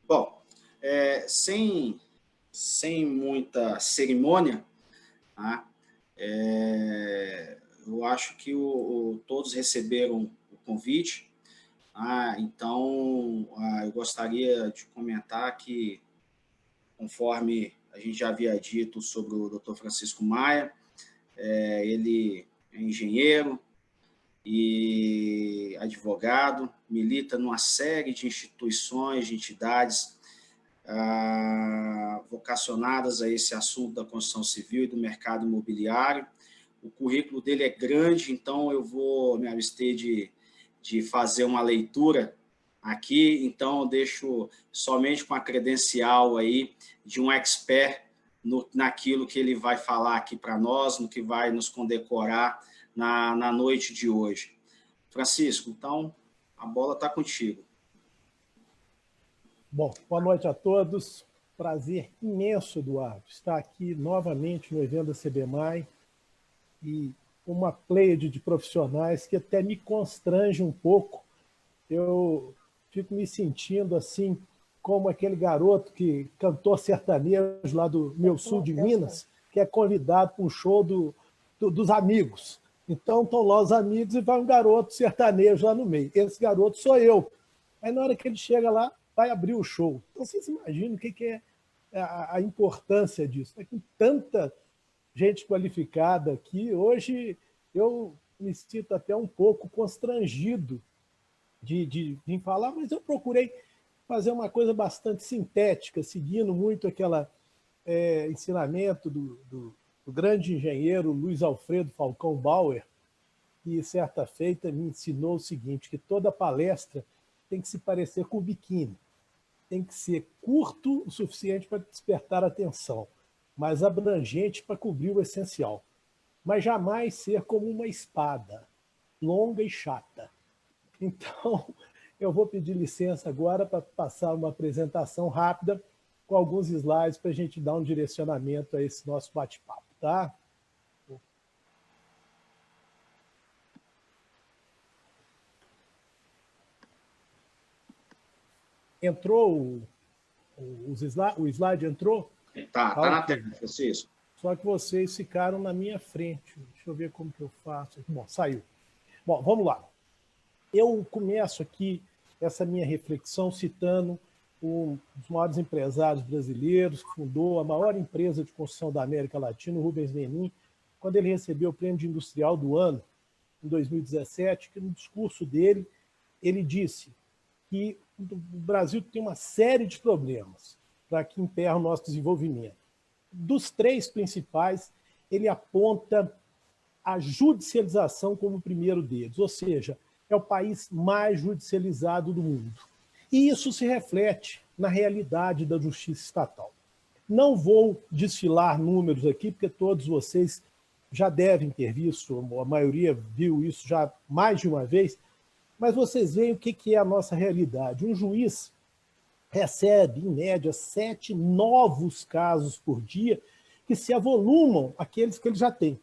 Bom, sem muita cerimônia, tá? Eu acho que todos receberam o convite. Então, eu gostaria de comentar que, conforme a gente já havia dito sobre o Dr. Francisco Maia, ele é engenheiro e advogado, milita numa série de instituições, de entidades vocacionadas a esse assunto da construção civil e do mercado imobiliário. O currículo dele é grande, então eu vou me abster de fazer uma leitura aqui, então eu deixo somente com a credencial aí de um expert naquilo que ele vai falar aqui para nós, no que vai nos condecorar na noite de hoje. Francisco, então, a bola está contigo. Bom, boa noite a todos. Prazer imenso, Eduardo, estar aqui novamente no evento da CBMAI e uma pleiade de profissionais que até me constrange um pouco. Eu fico me sentindo assim, como aquele garoto que cantou sertanejo lá do meu sul de Minas, que é convidado para um show dos amigos. Então estão lá os amigos e vai um garoto sertanejo lá no meio. Esse garoto sou eu. Aí na hora que ele chega lá, vai abrir o show. Então vocês imaginam o que é a importância disso. Tem tanta gente qualificada aqui. Hoje eu me sinto até um pouco constrangido de vir falar, mas eu procurei fazer uma coisa bastante sintética, seguindo muito aquele ensinamento do grande engenheiro Luiz Alfredo Falcão Bauer, que certa feita me ensinou o seguinte, que toda palestra tem que se parecer com o biquíni, tem que ser curto o suficiente para despertar atenção, mas abrangente para cobrir o essencial, mas jamais ser como uma espada, longa e chata. Então, eu vou pedir licença agora para passar uma apresentação rápida com alguns slides para a gente dar um direcionamento a esse nosso bate-papo, tá? Entrou o slide entrou? Tá na tela, Francisco. Só que vocês ficaram na minha frente. Deixa eu ver como que eu faço. Bom, saiu. Bom, vamos lá. Eu começo aqui essa minha reflexão citando um dos maiores empresários brasileiros, que fundou a maior empresa de construção da América Latina, o Rubens Menin, quando ele recebeu o Prêmio de Industrial do Ano, em 2017, que no discurso dele, ele disse que o Brasil tem uma série de problemas para que emperra o nosso desenvolvimento. Dos três principais, ele aponta a judicialização como o primeiro deles, ou seja, é o país mais judicializado do mundo. E isso se reflete na realidade da justiça estatal. Não vou desfilar números aqui, porque todos vocês já devem ter visto, a maioria viu isso já mais de uma vez, mas vocês veem o que é a nossa realidade. Um juiz recebe, em média, 7 novos casos por dia, que se avolumam àqueles que ele já tem.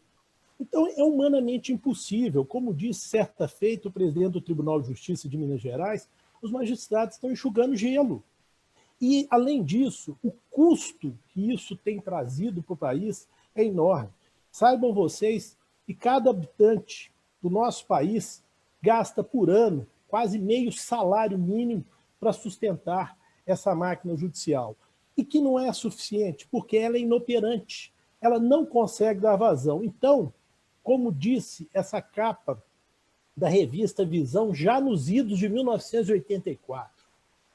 Então, é humanamente impossível. Como disse certa feita o presidente do Tribunal de Justiça de Minas Gerais, os magistrados estão enxugando gelo. E, além disso, o custo que isso tem trazido para o país é enorme. Saibam vocês que cada habitante do nosso país gasta por ano quase meio salário mínimo para sustentar essa máquina judicial. E que não é suficiente, porque ela é inoperante. Ela não consegue dar vazão. Então, como disse essa capa da revista Visão, já nos idos de 1984,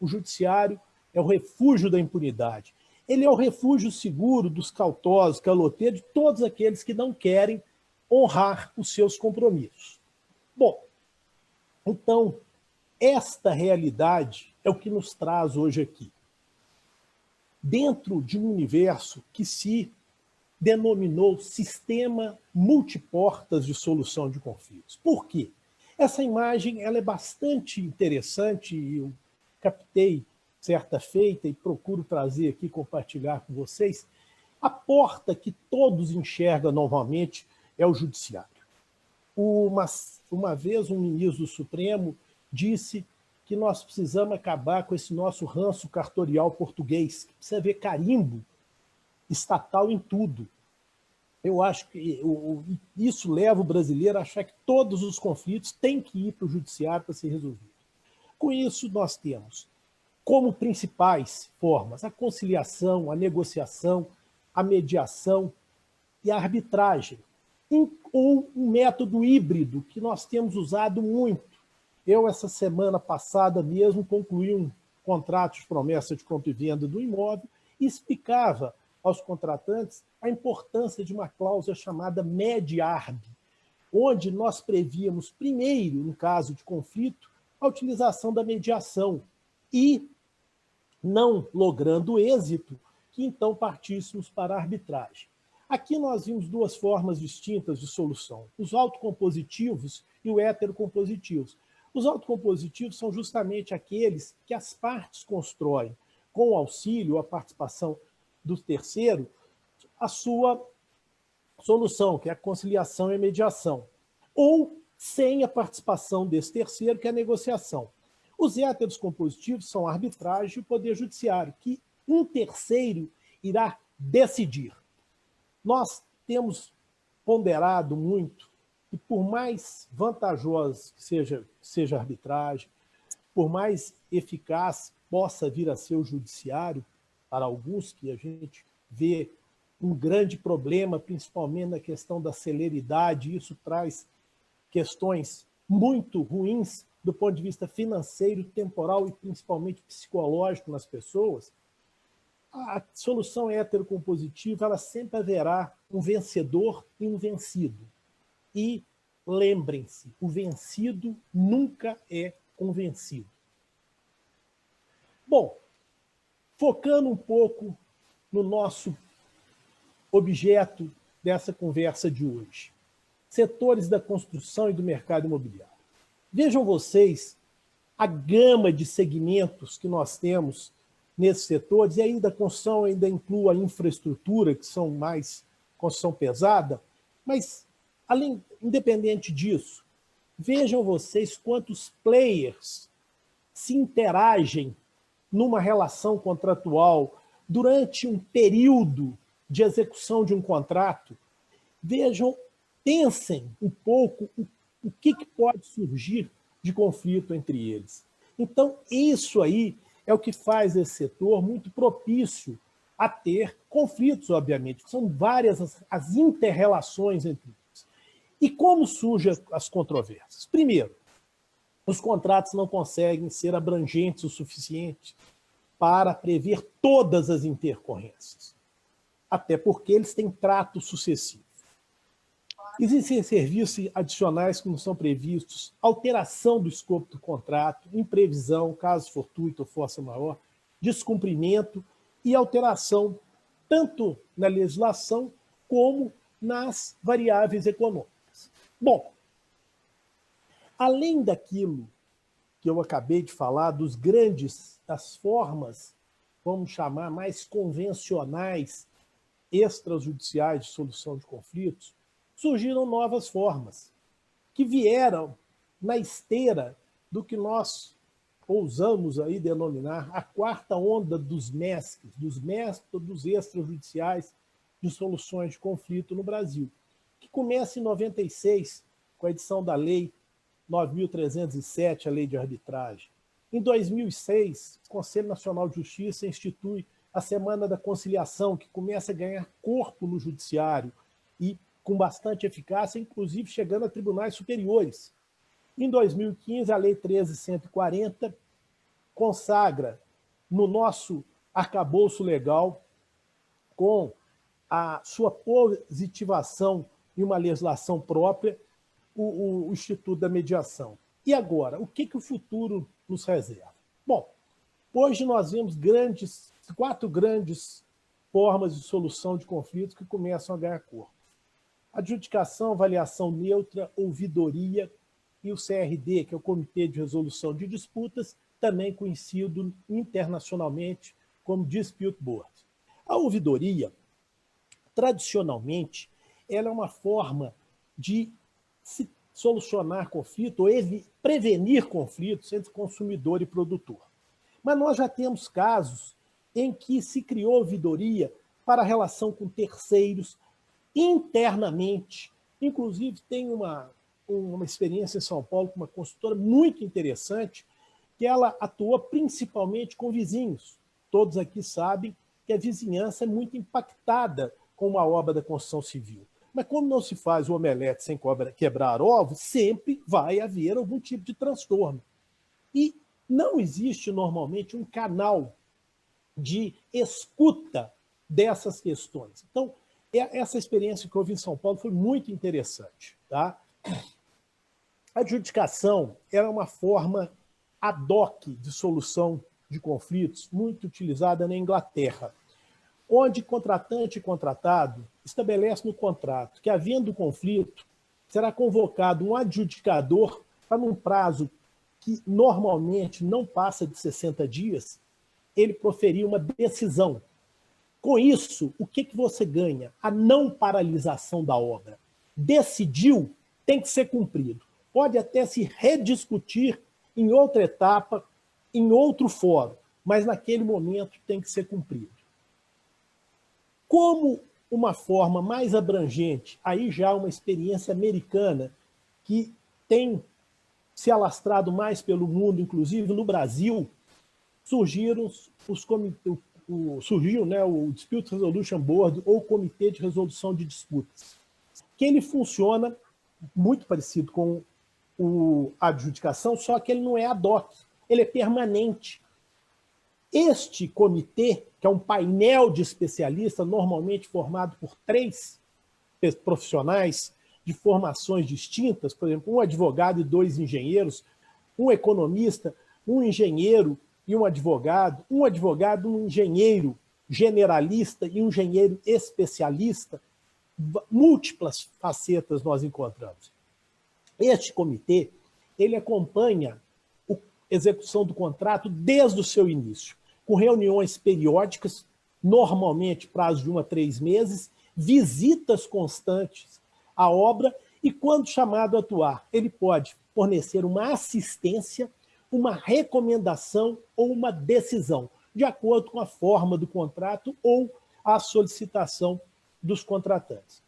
o judiciário é o refúgio da impunidade. Ele é o refúgio seguro dos cautosos, caloteiros, de todos aqueles que não querem honrar os seus compromissos. Bom, então, esta realidade é o que nos traz hoje aqui. Dentro de um universo que se denominou Sistema Multiportas de Solução de Conflitos. Por quê? Essa imagem ela é bastante interessante e eu captei certa feita e procuro trazer aqui, compartilhar com vocês. A porta que todos enxergam normalmente é o judiciário. Uma vez um ministro do Supremo disse que nós precisamos acabar com esse nosso ranço cartorial português, que precisa ver carimbo estatal em tudo. Eu acho que isso leva o brasileiro a achar que todos os conflitos têm que ir para o judiciário para ser resolvidos. Com isso, nós temos como principais formas a conciliação, a negociação, a mediação e a arbitragem, ou um método híbrido que nós temos usado muito. Eu, essa semana passada mesmo, concluí um contrato de promessa de compra e venda do imóvel e explicava aos contratantes a importância de uma cláusula chamada MED-ARB, onde nós prevíamos primeiro, no caso de conflito, a utilização da mediação e, não logrando êxito, que então partíssemos para a arbitragem. Aqui nós vimos duas formas distintas de solução, os autocompositivos e os heterocompositivos. Os autocompositivos são justamente aqueles que as partes constroem, com o auxílio, a participação do terceiro, a sua solução, que é a conciliação e a mediação, ou sem a participação desse terceiro, que é a negociação. Os héteros compositivos são a arbitragem e o poder judiciário, que um terceiro irá decidir. Nós temos ponderado muito que, por mais vantajosa que seja a arbitragem, por mais eficaz possa vir a ser o judiciário, para alguns que a gente vê um grande problema, principalmente na questão da celeridade, isso traz questões muito ruins do ponto de vista financeiro, temporal e principalmente psicológico nas pessoas. A solução heterocompositiva, ela sempre haverá um vencedor e um vencido. E lembrem-se, o vencido nunca é convencido. Bom, focando um pouco no nosso objeto dessa conversa de hoje, setores da construção e do mercado imobiliário. Vejam vocês a gama de segmentos que nós temos nesses setores, e ainda a construção ainda inclui a infraestrutura, que são mais construção pesada, mas, independente disso, vejam vocês quantos players se interagem numa relação contratual durante um período de execução de um contrato. Vejam, pensem um pouco o que pode surgir de conflito entre eles. Então, isso aí é o que faz esse setor muito propício a ter conflitos, obviamente. São várias as inter-relações entre eles. E como surgem as controvérsias? Primeiro, os contratos não conseguem ser abrangentes o suficiente para prever todas as intercorrências, até porque eles têm trato sucessivo. Existem serviços adicionais que não são previstos, alteração do escopo do contrato, imprevisão, caso fortuito ou força maior, descumprimento e alteração tanto na legislação como nas variáveis econômicas. Bom, além daquilo que eu acabei de falar, das formas, vamos chamar, mais convencionais, extrajudiciais de solução de conflitos, surgiram novas formas, que vieram na esteira do que nós ousamos aí denominar a quarta onda dos MESCs, dos métodos extrajudiciais de soluções de conflito no Brasil, que começa em 96, com a edição da Lei 9.307, a Lei de Arbitragem. Em 2006, o Conselho Nacional de Justiça institui a Semana da Conciliação, que começa a ganhar corpo no judiciário e com bastante eficácia, inclusive chegando a tribunais superiores. Em 2015, a Lei 13.140 consagra no nosso arcabouço legal, com a sua positivação em uma legislação própria, o Instituto da Mediação. E agora, o que o futuro nos reserva? Bom, hoje nós vemos quatro grandes formas de solução de conflitos que começam a ganhar corpo. Adjudicação, avaliação neutra, ouvidoria e o CRD, que é o Comitê de Resolução de Disputas, também conhecido internacionalmente como Dispute Board. A ouvidoria, tradicionalmente, ela é uma forma de se solucionar conflito ou prevenir conflitos entre consumidor e produtor. Mas nós já temos casos em que se criou ouvidoria para a relação com terceiros internamente. Inclusive, tem uma experiência em São Paulo com uma consultora muito interessante, que ela atua principalmente com vizinhos. Todos aqui sabem que a vizinhança é muito impactada com uma obra da construção civil. Mas como não se faz o omelete sem quebrar ovos, sempre vai haver algum tipo de transtorno. E não existe normalmente um canal de escuta dessas questões. Então, essa experiência que eu vi em São Paulo foi muito interessante. Tá? A adjudicação era uma forma ad hoc de solução de conflitos muito utilizada na Inglaterra, onde contratante e contratado estabelece no contrato que, havendo conflito, será convocado um adjudicador para, num prazo que normalmente não passa de 60 dias, ele proferir uma decisão. Com isso, o que você ganha? A não paralisação da obra. Decidiu, tem que ser cumprido. Pode até se rediscutir em outra etapa, em outro fórum, mas naquele momento tem que ser cumprido. Como uma forma mais abrangente, aí já uma experiência americana que tem se alastrado mais pelo mundo, inclusive no Brasil, surgiu o Dispute Resolution Board, ou Comitê de Resolução de Disputas, que ele funciona muito parecido com a adjudicação, só que ele não é ad hoc, ele é permanente. Este comitê, que é um painel de especialistas, normalmente formado por 3 profissionais de formações distintas, por exemplo, um advogado e 2 engenheiros, um economista, um engenheiro e um advogado, um engenheiro generalista e um engenheiro especialista, múltiplas facetas nós encontramos. Este comitê, ele acompanha a execução do contrato desde o seu início, com reuniões periódicas, normalmente prazo de 1 a 3 meses, visitas constantes à obra e, quando chamado a atuar, ele pode fornecer uma assistência, uma recomendação ou uma decisão, de acordo com a forma do contrato ou a solicitação dos contratantes.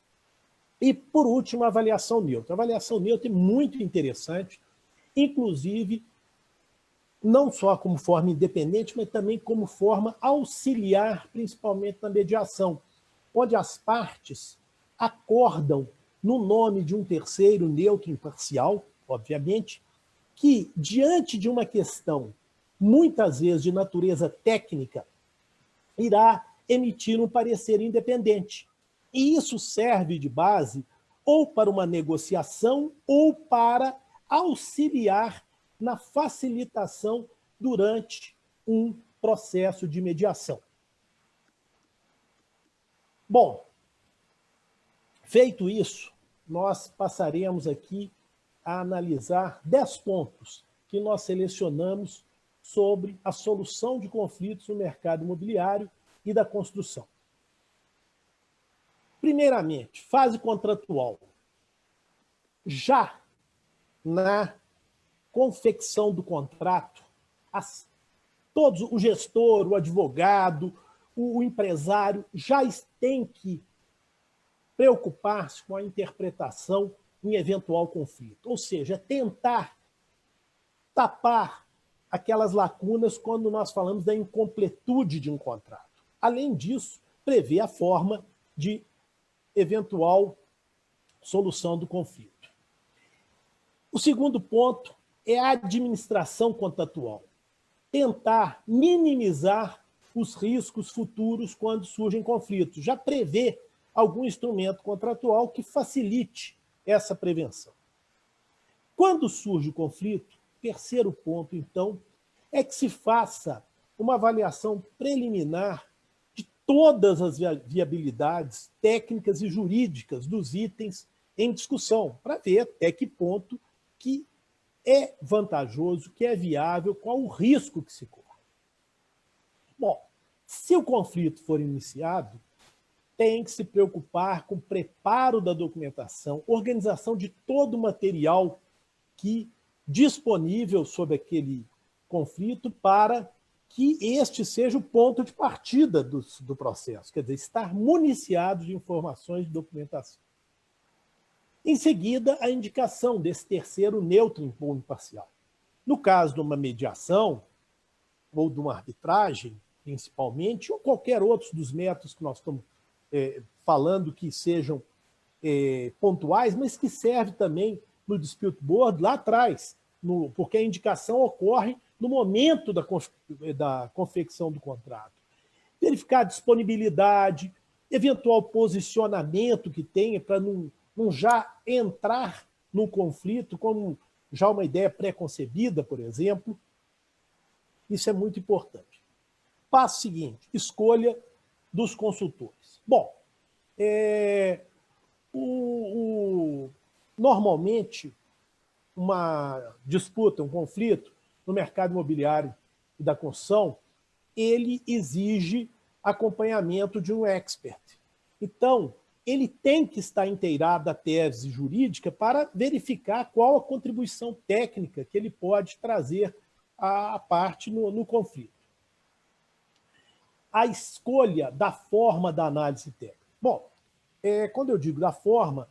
E, por último, a avaliação neutra. A avaliação neutra é muito interessante, inclusive, não só como forma independente, mas também como forma auxiliar, principalmente na mediação, onde as partes acordam, no nome de um terceiro neutro imparcial, obviamente, que, diante de uma questão, muitas vezes de natureza técnica, irá emitir um parecer independente. E isso serve de base ou para uma negociação ou para auxiliar na facilitação durante um processo de mediação. Bom, feito isso, nós passaremos aqui a analisar 10 pontos que nós selecionamos sobre a solução de conflitos no mercado imobiliário e da construção. Primeiramente, fase contratual. Já na confecção do contrato, todos, o gestor, o advogado, o empresário, já tem que preocupar-se com a interpretação em eventual conflito. Ou seja, tentar tapar aquelas lacunas quando nós falamos da incompletude de um contrato. Além disso, prever a forma de eventual solução do conflito. O segundo ponto é a administração contratual. Tentar minimizar os riscos futuros quando surgem conflitos. Já prever algum instrumento contratual que facilite essa prevenção. Quando surge o conflito, terceiro ponto, então, é que se faça uma avaliação preliminar de todas as viabilidades técnicas e jurídicas dos itens em discussão, para ver até que ponto que é vantajoso, que é viável, qual o risco que se corre. Bom, se o conflito for iniciado, tem que se preocupar com o preparo da documentação, organização de todo o material que disponível sobre aquele conflito para que este seja o ponto de partida do processo, quer dizer, estar municiado de informações de documentação. Em seguida, a indicação desse terceiro neutro ou imparcial. No caso de uma mediação ou de uma arbitragem, principalmente, ou qualquer outro dos métodos que nós estamos falando que sejam pontuais, mas que serve também no dispute board lá atrás, porque a indicação ocorre no momento da confecção do contrato. Verificar a disponibilidade, eventual posicionamento que tenha para não já entrar no conflito como já uma ideia pré-concebida, por exemplo. Isso é muito importante. Passo seguinte, escolha dos consultores. Bom, normalmente, uma disputa, um conflito no mercado imobiliário e da construção, ele exige acompanhamento de um expert. Então, ele tem que estar inteirado da tese jurídica para verificar qual a contribuição técnica que ele pode trazer à parte no conflito. A escolha da forma da análise técnica. Bom, quando eu digo da forma,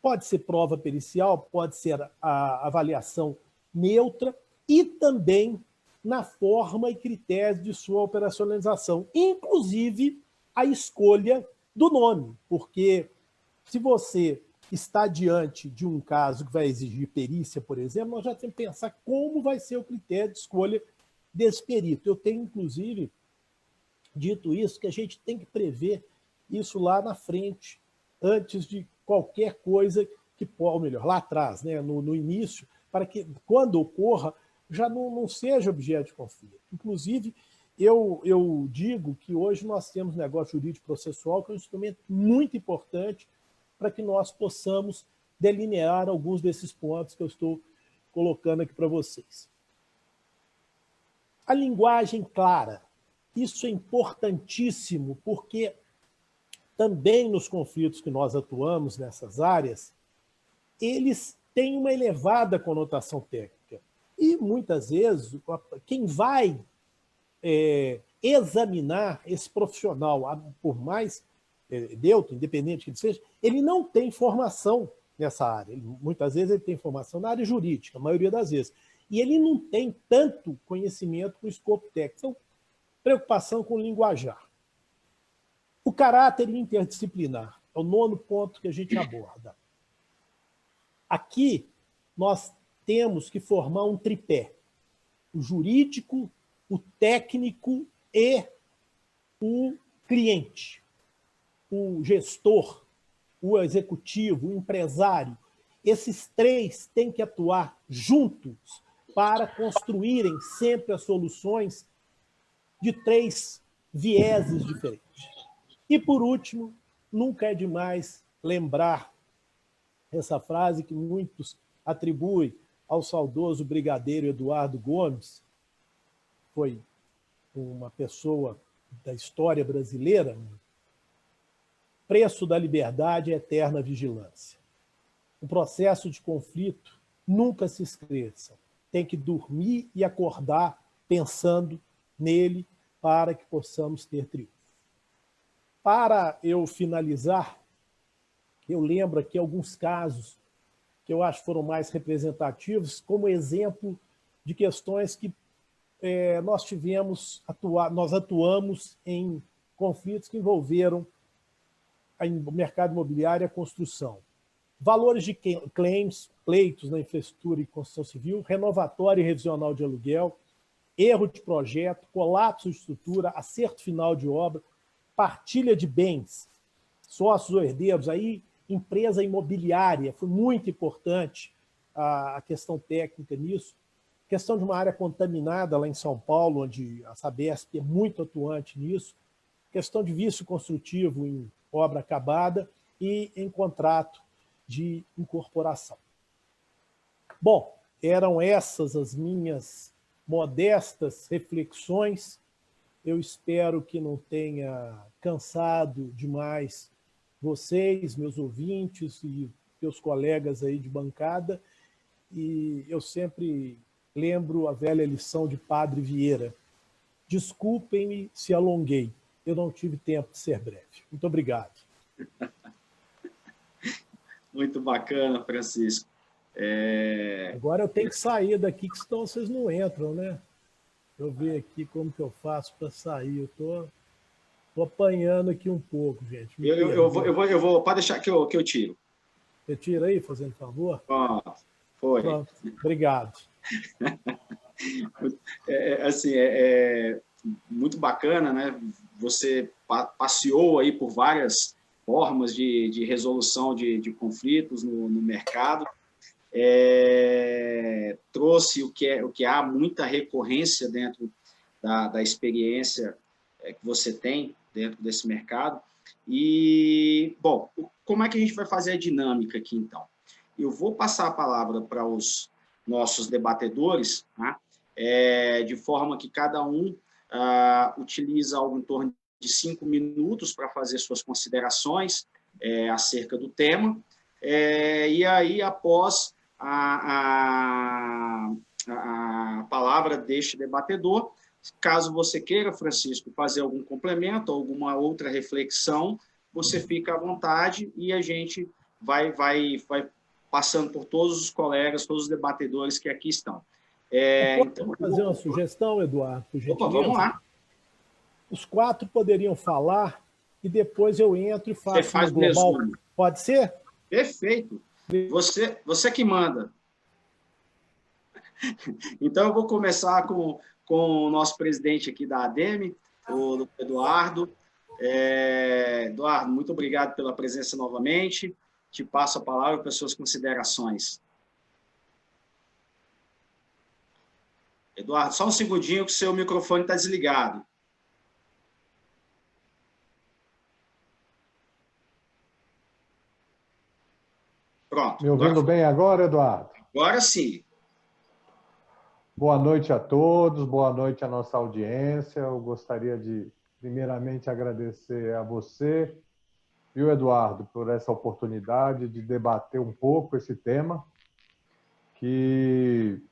pode ser prova pericial, pode ser a avaliação neutra e também na forma e critérios de sua operacionalização, inclusive a escolha do nome, porque se você está diante de um caso que vai exigir perícia, por exemplo, nós já temos que pensar como vai ser o critério de escolha desse perito. Eu tenho, inclusive, dito isso, que a gente tem que prever isso lá na frente, antes de qualquer coisa que, ou melhor, lá atrás, né, no início, para que, quando ocorra, já não seja objeto de conflito. Inclusive, eu digo que hoje nós temos negócio jurídico processual, que é um instrumento muito importante para que nós possamos delinear alguns desses pontos que eu estou colocando aqui para vocês. A linguagem clara. Isso é importantíssimo, porque também nos conflitos que nós atuamos nessas áreas, eles têm uma elevada conotação técnica. E, muitas vezes, quem vai examinar esse profissional, por mais neutro, independente que ele seja, ele não tem formação nessa área. Muitas vezes ele tem formação na área jurídica, a maioria das vezes. E ele não tem tanto conhecimento com o escopo técnico. Então, preocupação com o linguajar. O caráter interdisciplinar é o 9º ponto que a gente aborda. Aqui, nós temos que formar um tripé. O jurídico, o técnico e o cliente. O gestor, o executivo, o empresário. Esses três têm que atuar juntos para construírem sempre as soluções de 3 vieses diferentes. E, por último, nunca é demais lembrar essa frase que muitos atribuem ao saudoso brigadeiro Eduardo Gomes, foi uma pessoa da história brasileira: preço da liberdade é eterna vigilância. O processo de conflito nunca se esqueça. Tem que dormir e acordar pensando nele para que possamos ter triunfo. Para eu finalizar, eu lembro aqui alguns casos que eu acho foram mais representativos, como exemplo de questões que nós atuamos em conflitos que envolveram o mercado imobiliário e a construção. Valores de claims, pleitos na infraestrutura e construção civil, renovatório e revisional de aluguel, erro de projeto, colapso de estrutura, acerto final de obra, partilha de bens, sócios ou herdeiros, aí empresa imobiliária, foi muito importante a questão técnica nisso, questão de uma área contaminada lá em São Paulo, onde a Sabesp é muito atuante nisso, questão de vício construtivo em obra acabada e em contrato de incorporação. Bom, eram essas as minhas modestas reflexões Eu espero que não tenha cansado demais vocês, meus ouvintes e meus colegas aí de bancada. E eu sempre lembro a velha lição de Padre Vieira. Desculpem-me se alonguei. Eu não tive tempo de ser breve. Muito obrigado. Muito bacana, Francisco. Agora eu tenho que sair daqui, que senão vocês não entram, né? Deixa eu ver aqui como que eu faço para sair. Eu tô apanhando aqui um pouco, gente. Pode deixar que eu tiro. Você tira aí, fazendo favor? Pronto, foi. Pronto, obrigado. Assim, muito bacana, né? Você passeou aí por várias formas de resolução de conflitos no mercado, trouxe o que há muita recorrência dentro da experiência que você tem dentro desse mercado. E, bom, como é que a gente vai fazer a dinâmica aqui, então? Eu vou passar a palavra para os nossos debatedores, tá? De forma que cada um utiliza algo em torno de 5 minutos para fazer suas considerações acerca do tema, e aí, após a palavra deste debatedor, caso você queira, Francisco, fazer algum complemento, alguma outra reflexão, você fica à vontade e a gente vai passando por todos os colegas, todos os debatedores que aqui estão. Então, fazer uma sugestão, Eduardo, por gentileza? Opa, vamos lá. Os 4 poderiam falar e depois eu entro e faço uma global. Resumo. Pode ser? Perfeito. Você que manda. Então, eu vou começar com o nosso presidente aqui da ADEME, o Eduardo. Eduardo, muito obrigado pela presença novamente. Te passo a palavra para as suas considerações. Eduardo, só um segundinho que o seu microfone está desligado. Pronto. Me ouvindo bem agora, Eduardo? Agora sim. Boa noite a todos, boa noite à nossa audiência. Eu gostaria de, primeiramente, agradecer a você, viu, Eduardo, por essa oportunidade de debater um pouco esse tema, que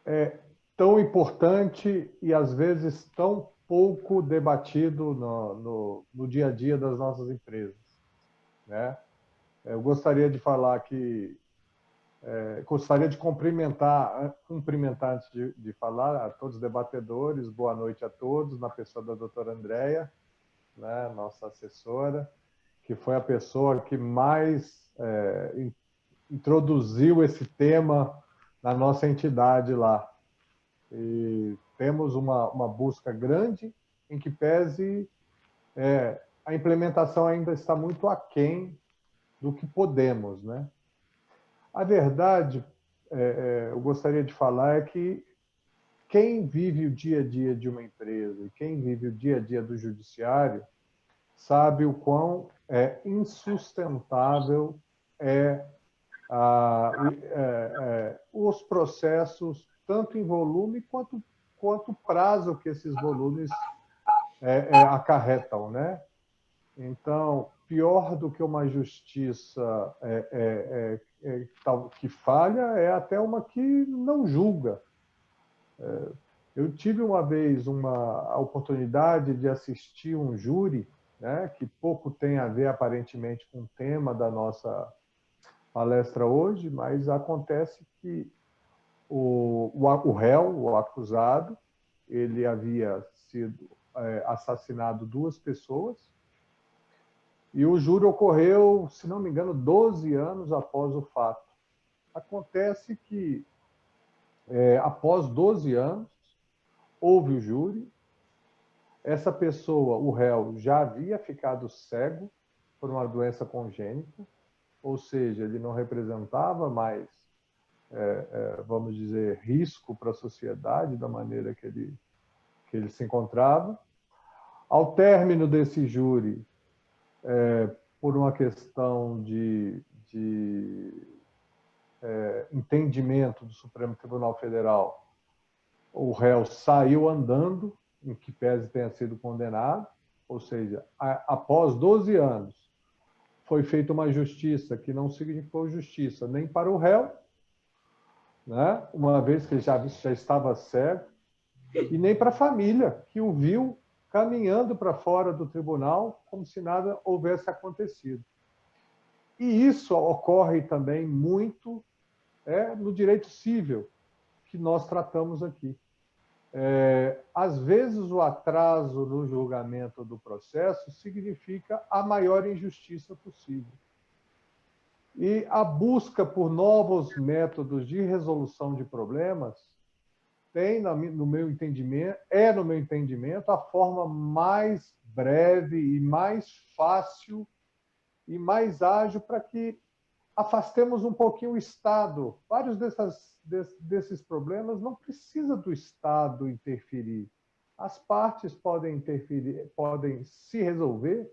é tão importante e, às vezes, tão pouco debatido no dia a dia das nossas empresas, né? Eu gostaria de falar que gostaria de cumprimentar antes de falar a todos os debatedores, boa noite a todos, na pessoa da doutora Andréia, né, nossa assessora, que foi a pessoa que mais introduziu esse tema na nossa entidade lá. E temos uma busca grande, em que pese a implementação ainda está muito aquém do que podemos, né? A verdade, eu gostaria de falar, é que quem vive o dia a dia de uma empresa e quem vive o dia a dia do judiciário sabe o quão insustentável os processos, tanto em volume quanto o prazo que esses volumes acarretam, né? Então, pior do que uma justiça que falha é até uma que não julga. Eu tive uma vez a oportunidade de assistir um júri, né, que pouco tem a ver, aparentemente, com o tema da nossa palestra hoje, mas acontece que o réu, o acusado, ele havia sido assassinado 2 pessoas, e o júri ocorreu, se não me engano, 12 anos após o fato. Acontece que, após 12 anos, houve o júri. Essa pessoa, o réu, já havia ficado cego por uma doença congênita, ou seja, ele não representava mais, vamos dizer, risco para a sociedade da maneira que ele se encontrava. Ao término desse júri, por uma questão de entendimento do Supremo Tribunal Federal, o réu saiu andando, em que pese tenha sido condenado, ou seja, após 12 anos, foi feita uma justiça que não significou justiça nem para o réu, né? Uma vez que ele já estava cego, e nem para a família, que o viu caminhando para fora do tribunal como se nada houvesse acontecido. E isso ocorre também muito no direito civil, que nós tratamos aqui. Às vezes, o atraso no julgamento do processo significa a maior injustiça possível. E a busca por novos métodos de resolução de problemas tem, no meu entendimento, a forma mais breve e mais fácil e mais ágil para que afastemos um pouquinho o Estado. Vários desses problemas não precisa do Estado interferir. As partes podem interferir, podem se resolver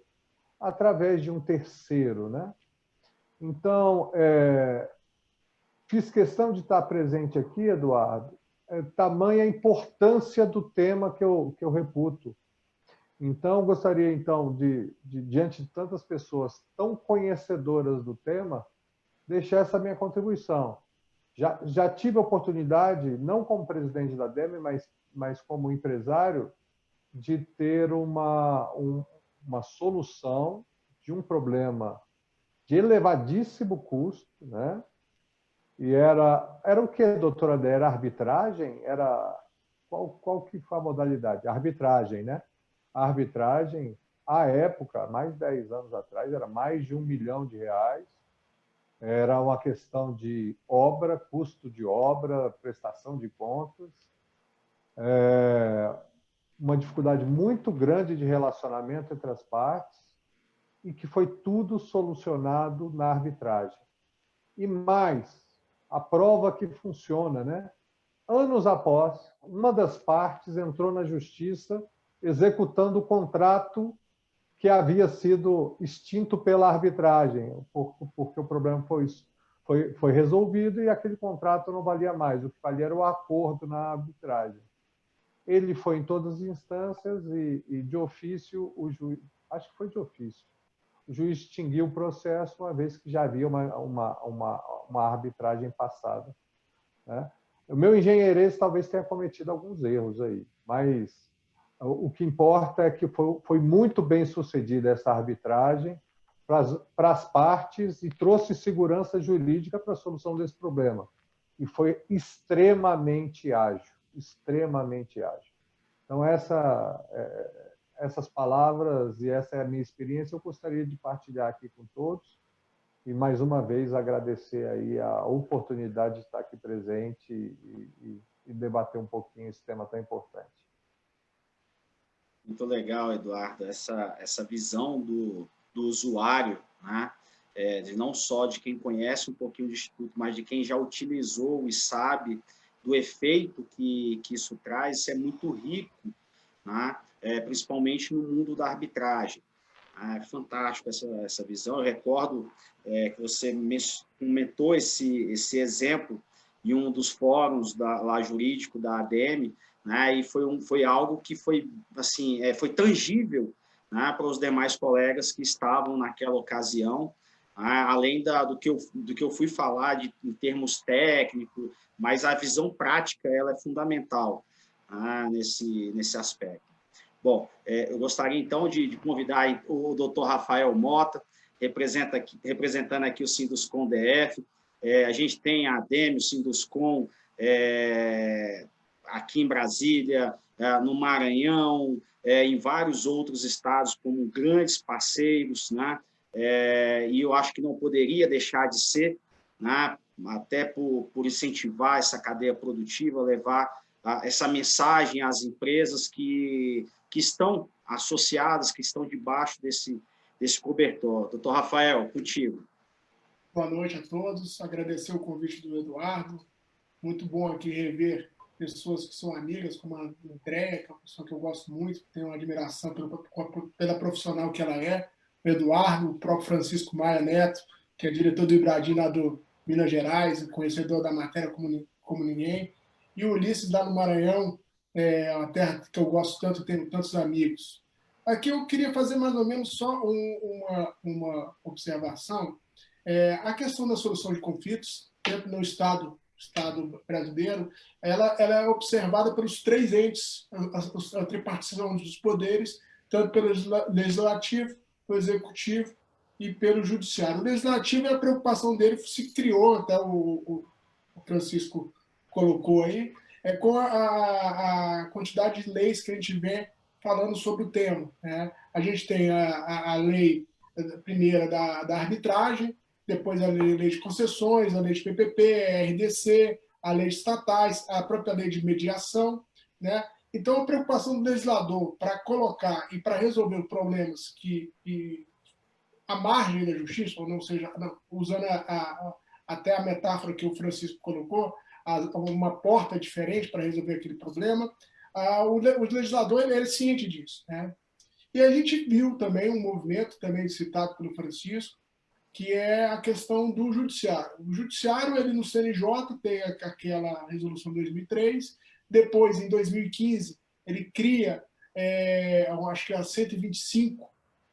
através de um terceiro, né? Então, fiz questão de estar presente aqui, Eduardo, tamanha a importância do tema que eu reputo. Então, gostaria, então, diante de tantas pessoas tão conhecedoras do tema, deixar essa minha contribuição. Já tive a oportunidade, não como presidente da ADEME, mas como empresário, de ter uma solução de um problema de elevadíssimo custo, né? E era o que, doutora Adé? Era arbitragem? Qual que foi a modalidade? Arbitragem, né? A arbitragem, à época, mais de 10 anos atrás, era mais de R$1 milhão. Era uma questão de obra, custo de obra, prestação de contas, uma dificuldade muito grande de relacionamento entre as partes e que foi tudo solucionado na arbitragem. E mais, a prova que funciona, né? Anos após, uma das partes entrou na justiça executando o contrato que havia sido extinto pela arbitragem, porque o problema foi resolvido e aquele contrato não valia mais. O que valia era o acordo na arbitragem. Ele foi em todas as instâncias e de ofício, o juiz, acho que foi de ofício, o juiz extinguiu o processo, uma vez que já havia uma arbitragem passada, né? O meu engenheirês talvez tenha cometido alguns erros aí, mas o que importa é que foi muito bem sucedida essa arbitragem para as partes e trouxe segurança jurídica para a solução desse problema. E foi extremamente ágil, extremamente ágil. Então, essas palavras e essa é a minha experiência, eu gostaria de partilhar aqui com todos e, mais uma vez, agradecer aí a oportunidade de estar aqui presente e debater um pouquinho esse tema tão importante. Muito legal, Eduardo, essa visão do usuário, né? De não só de quem conhece um pouquinho do Instituto, mas de quem já utilizou e sabe do efeito que isso traz. Isso é muito rico, né? Principalmente no mundo da arbitragem. É fantástico essa visão. Eu recordo que você comentou esse exemplo em um dos fóruns lá jurídico da ADEME, né? E foi algo que foi assim, foi tangível, né, para os demais colegas que estavam naquela ocasião, além do que eu fui falar em termos técnicos, mas a visão prática ela é fundamental, nesse aspecto. Bom, eu gostaria então de convidar o Dr. Rafael Mota, representando aqui o Sinduscom DF. A gente tem a ADEME, o Sinduscom, aqui em Brasília, no Maranhão, em vários outros estados como grandes parceiros, né? E eu acho que não poderia deixar de ser, né? Até por incentivar essa cadeia produtiva, levar essa mensagem às empresas que estão associadas, que estão debaixo desse cobertor. Doutor Rafael, contigo. Boa noite a todos. Agradecer o convite do Eduardo. Muito bom aqui rever pessoas que são amigas, como a Andréia, que é uma pessoa que eu gosto muito, tenho uma admiração pela profissional que ela é, o Eduardo, o próprio Francisco Maia Neto, que é diretor do Ibradim lá do Minas Gerais, conhecedor da matéria como ninguém, e o Ulisses lá no Maranhão, a terra que eu gosto tanto, tenho tantos amigos. Aqui eu queria fazer mais ou menos só uma observação. A questão da solução de conflitos, dentro do Estado brasileiro, ela é observada pelos três entes, a tripartição dos poderes, tanto pelo legislativo, pelo executivo e pelo judiciário. O legislativo, a preocupação dele se criou, até o Francisco colocou aí, com a quantidade de leis que a gente vê falando sobre o tema, né? A gente tem a lei primeira da arbitragem, depois a lei de concessões, a lei de PPP, a RDC, a lei de estatais, a própria lei de mediação, né? Então, a preocupação do legislador para colocar e para resolver problemas que à margem da justiça, ou não seja, usando até a metáfora que o Francisco colocou, uma porta diferente para resolver aquele problema, o legislador ele é ciente disso, né? E a gente viu também um movimento, também citado pelo Francisco, que é a questão do judiciário. O judiciário, ele no CNJ tem aquela resolução de 2003, depois, em 2015, ele cria, eu acho que é a 125,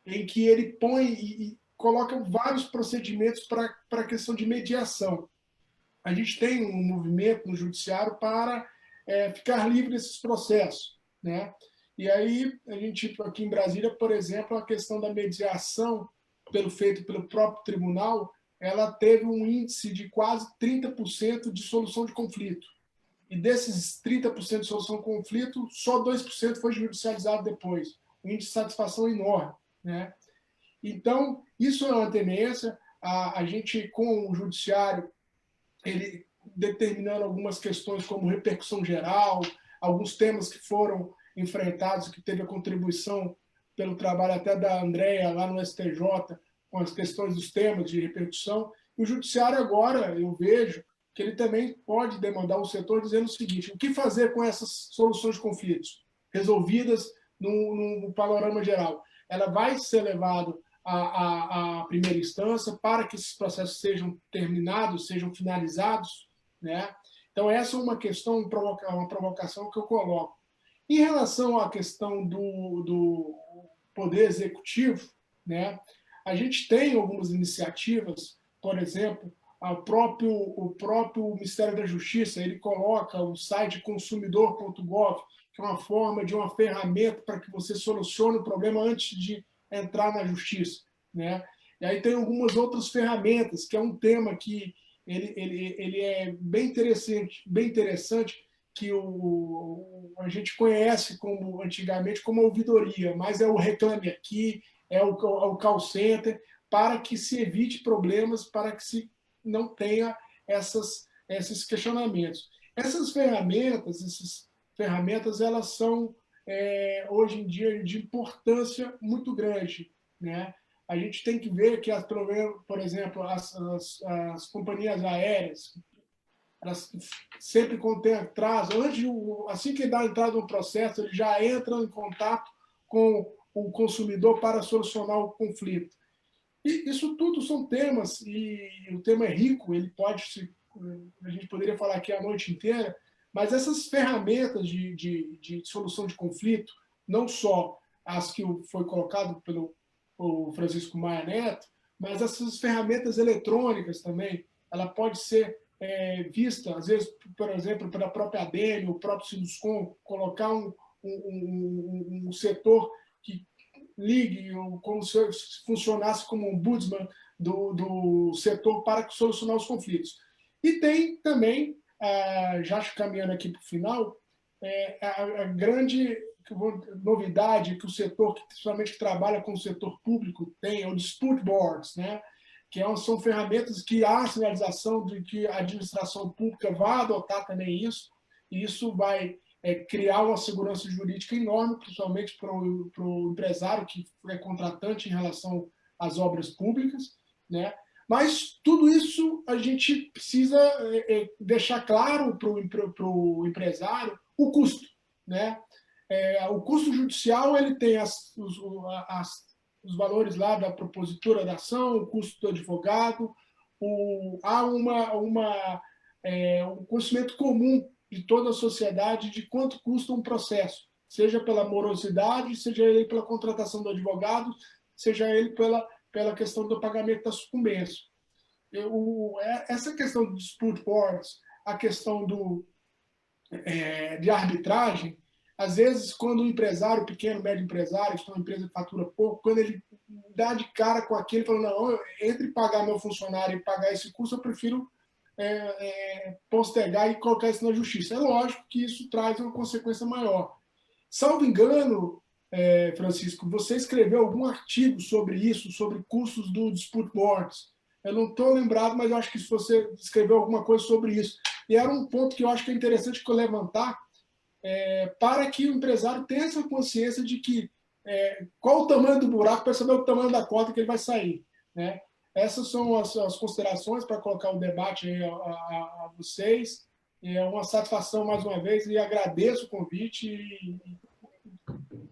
em que ele põe e coloca vários procedimentos para a questão de mediação. A gente tem um movimento no judiciário para ficar livre desses processos, né? E aí, a gente, aqui em Brasília, por exemplo, a questão da mediação feito pelo próprio tribunal, ela teve um índice de quase 30% de solução de conflito. E desses 30% de solução de conflito, só 2% foi judicializado depois. Um índice de satisfação enorme, né? Então, isso é uma tendência. A gente, com o judiciário, ele determinando algumas questões como repercussão geral, alguns temas que foram enfrentados, que teve a contribuição pelo trabalho até da Andréa lá no STJ, com as questões dos temas de repercussão. E o judiciário agora, eu vejo, que ele também pode demandar o setor dizendo o seguinte: o que fazer com essas soluções de conflitos resolvidas no panorama geral? Ela vai ser levada à primeira instância para que esses processos sejam terminados, sejam finalizados, né? Então, essa é uma questão, uma provocação que eu coloco. Em relação à questão do poder executivo, né, a gente tem algumas iniciativas, por exemplo, o próprio Ministério da Justiça, ele coloca o site consumidor.gov, que é uma forma de uma ferramenta para que você solucione o problema antes de entrar na justiça, né? E aí tem algumas outras ferramentas, que é um tema que ele é bem interessante, que a gente conhece antigamente como ouvidoria, mas é o Reclame Aqui, é o call center, para que se evite problemas, para que se não tenha esses questionamentos. Essas ferramentas elas são, hoje em dia, de importância muito grande, né? A gente tem que ver que, por exemplo, as companhias aéreas, elas sempre quando tem atraso, assim que dá entrada no processo, eles já entram em contato com o consumidor para solucionar o conflito. E isso tudo são temas, e o tema é rico, a gente poderia falar aqui a noite inteira, mas essas ferramentas de solução de conflito, não só as que foi colocado pelo Francisco Maia Neto, mas essas ferramentas eletrônicas também, ela pode ser vista, às vezes, por exemplo, pela própria ADEME, o próprio Sinduscom, colocar um setor que ligue, como se funcionasse como um ombudsman do setor para solucionar os conflitos. E tem também, já caminhando aqui para o final, a grande novidade que o setor, principalmente que trabalha com o setor público, tem, é o Dispute Boards, né? Que são ferramentas que há sinalização de que a administração pública vai adotar também isso, e isso vai criar uma segurança jurídica enorme, principalmente para o empresário que é contratante em relação às obras públicas, né? Mas tudo isso a gente precisa deixar claro para o empresário o custo, né? O custo judicial ele tem os valores lá da propositura da ação, o custo do advogado, há um conhecimento comum de toda a sociedade de quanto custa um processo, seja pela morosidade, seja ele pela contratação do advogado, seja ele pela questão do pagamento da sucumbência. Essa questão do dispute boards, a questão de arbitragem, às vezes, quando o empresário, pequeno, médio empresário, que é uma empresa que fatura pouco, quando ele dá de cara com aquilo, fala, não, entre pagar meu funcionário e pagar esse custo, eu prefiro postergar e colocar isso na justiça. É lógico que isso traz uma consequência maior. Salvo engano, Francisco, você escreveu algum artigo sobre isso, sobre custos do dispute boards. Eu não estou lembrado, mas eu acho que você escreveu alguma coisa sobre isso. E era um ponto que eu acho que é interessante que eu levantar, para que o empresário tenha essa consciência de que qual o tamanho do buraco para saber o tamanho da cota que ele vai sair, né? Essas são as considerações para colocar o debate aí a vocês. É uma satisfação mais uma vez e agradeço o convite e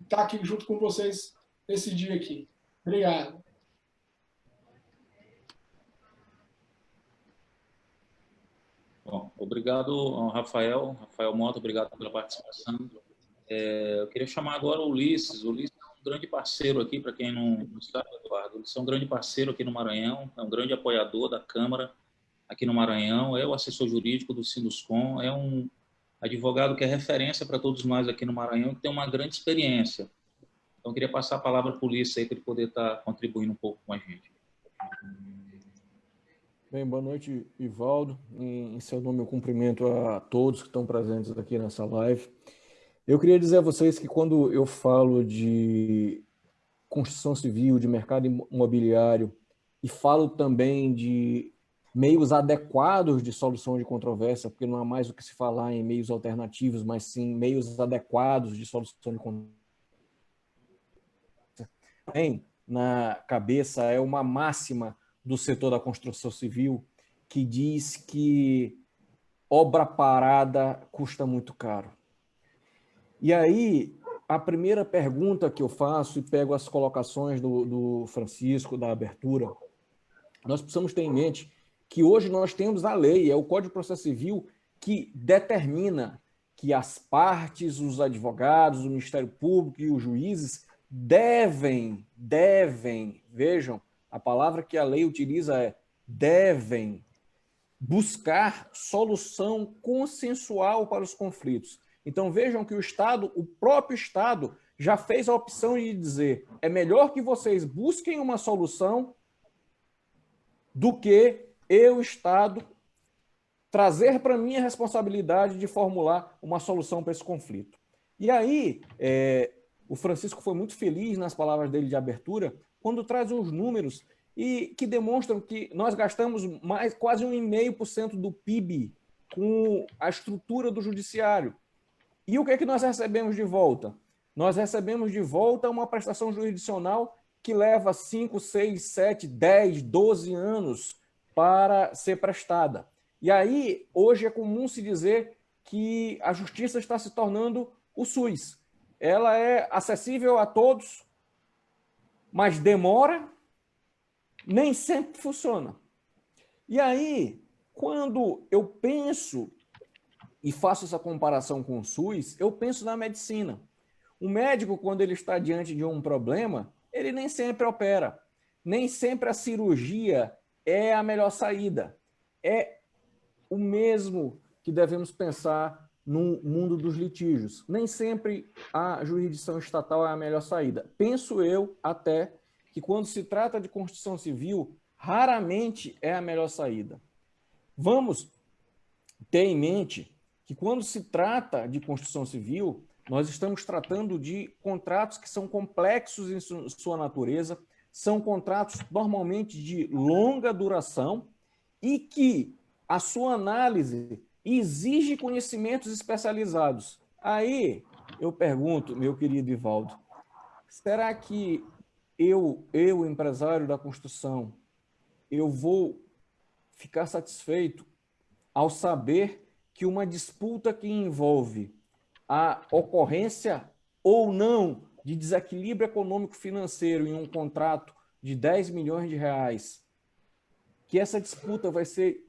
estar aqui junto com vocês esse dia aqui. Obrigado. Bom, obrigado, Rafael Mota, obrigado pela participação. Eu queria chamar agora o Ulisses. O Ulisses é um grande parceiro aqui, para quem não sabe, Eduardo. Ulisses é um grande parceiro aqui no Maranhão, é um grande apoiador da Câmara aqui no Maranhão, é o assessor jurídico do Sinduscom, é um advogado que é referência para todos nós aqui no Maranhão, que tem uma grande experiência. Então, eu queria passar a palavra para o Ulisses aí, para ele poder estar contribuindo um pouco com a gente. Bem, boa noite, Ivaldo. Em seu nome, eu cumprimento a todos que estão presentes aqui nessa live. Eu queria dizer a vocês que quando eu falo de construção civil, de mercado imobiliário, e falo também de meios adequados de solução de controvérsia, porque não há mais o que se falar em meios alternativos, mas sim meios adequados de solução de controvérsia. Bem, na cabeça é uma máxima do setor da construção civil que diz que obra parada custa muito caro. E aí, a primeira pergunta que eu faço, e pego as colocações do Francisco, da abertura, nós precisamos ter em mente que hoje nós temos a lei, é o Código de Processo Civil, que determina que as partes, os advogados, o Ministério Público e os juízes devem, vejam, a palavra que a lei utiliza é devem buscar solução consensual para os conflitos. Então vejam que o Estado, o próprio Estado, já fez a opção de dizer é melhor que vocês busquem uma solução do que eu, Estado, trazer para mim a responsabilidade de formular uma solução para esse conflito. E aí, o Francisco foi muito feliz nas palavras dele de abertura, quando traz uns números e que demonstram que nós gastamos quase 1,5% do PIB com a estrutura do judiciário. E o que é que nós recebemos de volta? Nós recebemos de volta uma prestação jurisdicional que leva 5, 6, 7, 10, 12 anos para ser prestada. E aí, hoje é comum se dizer que a justiça está se tornando o SUS. Ela é acessível a todos, mas demora, nem sempre funciona. E aí, quando eu penso e faço essa comparação com o SUS, eu penso na medicina. O médico, quando ele está diante de um problema, ele nem sempre opera. Nem sempre a cirurgia é a melhor saída. É o mesmo que devemos pensar no mundo dos litígios. Nem sempre a jurisdição estatal é a melhor saída. Penso eu até que quando se trata de construção civil, raramente é a melhor saída. Vamos ter em mente que quando se trata de construção civil, nós estamos tratando de contratos que são complexos em sua natureza, são contratos normalmente de longa duração e que a sua análise exige conhecimentos especializados. Aí eu pergunto, meu querido Ivaldo, será que eu, empresário da construção, eu vou ficar satisfeito ao saber que uma disputa que envolve a ocorrência ou não de desequilíbrio econômico-financeiro em um contrato de 10 milhões de reais, que essa disputa vai ser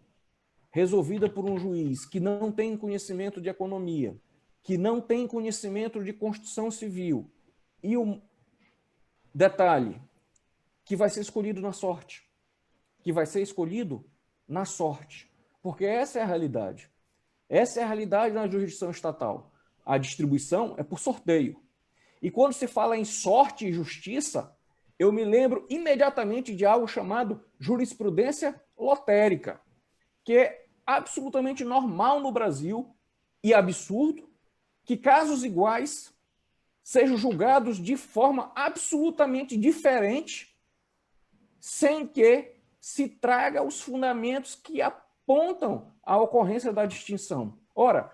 resolvida por um juiz que não tem conhecimento de economia, que não tem conhecimento de construção civil, e o detalhe, que vai ser escolhido na sorte, que vai ser escolhido na sorte, porque essa é a realidade. Essa é a realidade na jurisdição estatal. A distribuição é por sorteio. E quando se fala em sorte e justiça, eu me lembro imediatamente de algo chamado jurisprudência lotérica, que é absolutamente normal no Brasil e absurdo que casos iguais sejam julgados de forma absolutamente diferente, sem que se traga os fundamentos que apontam a ocorrência da distinção. Ora,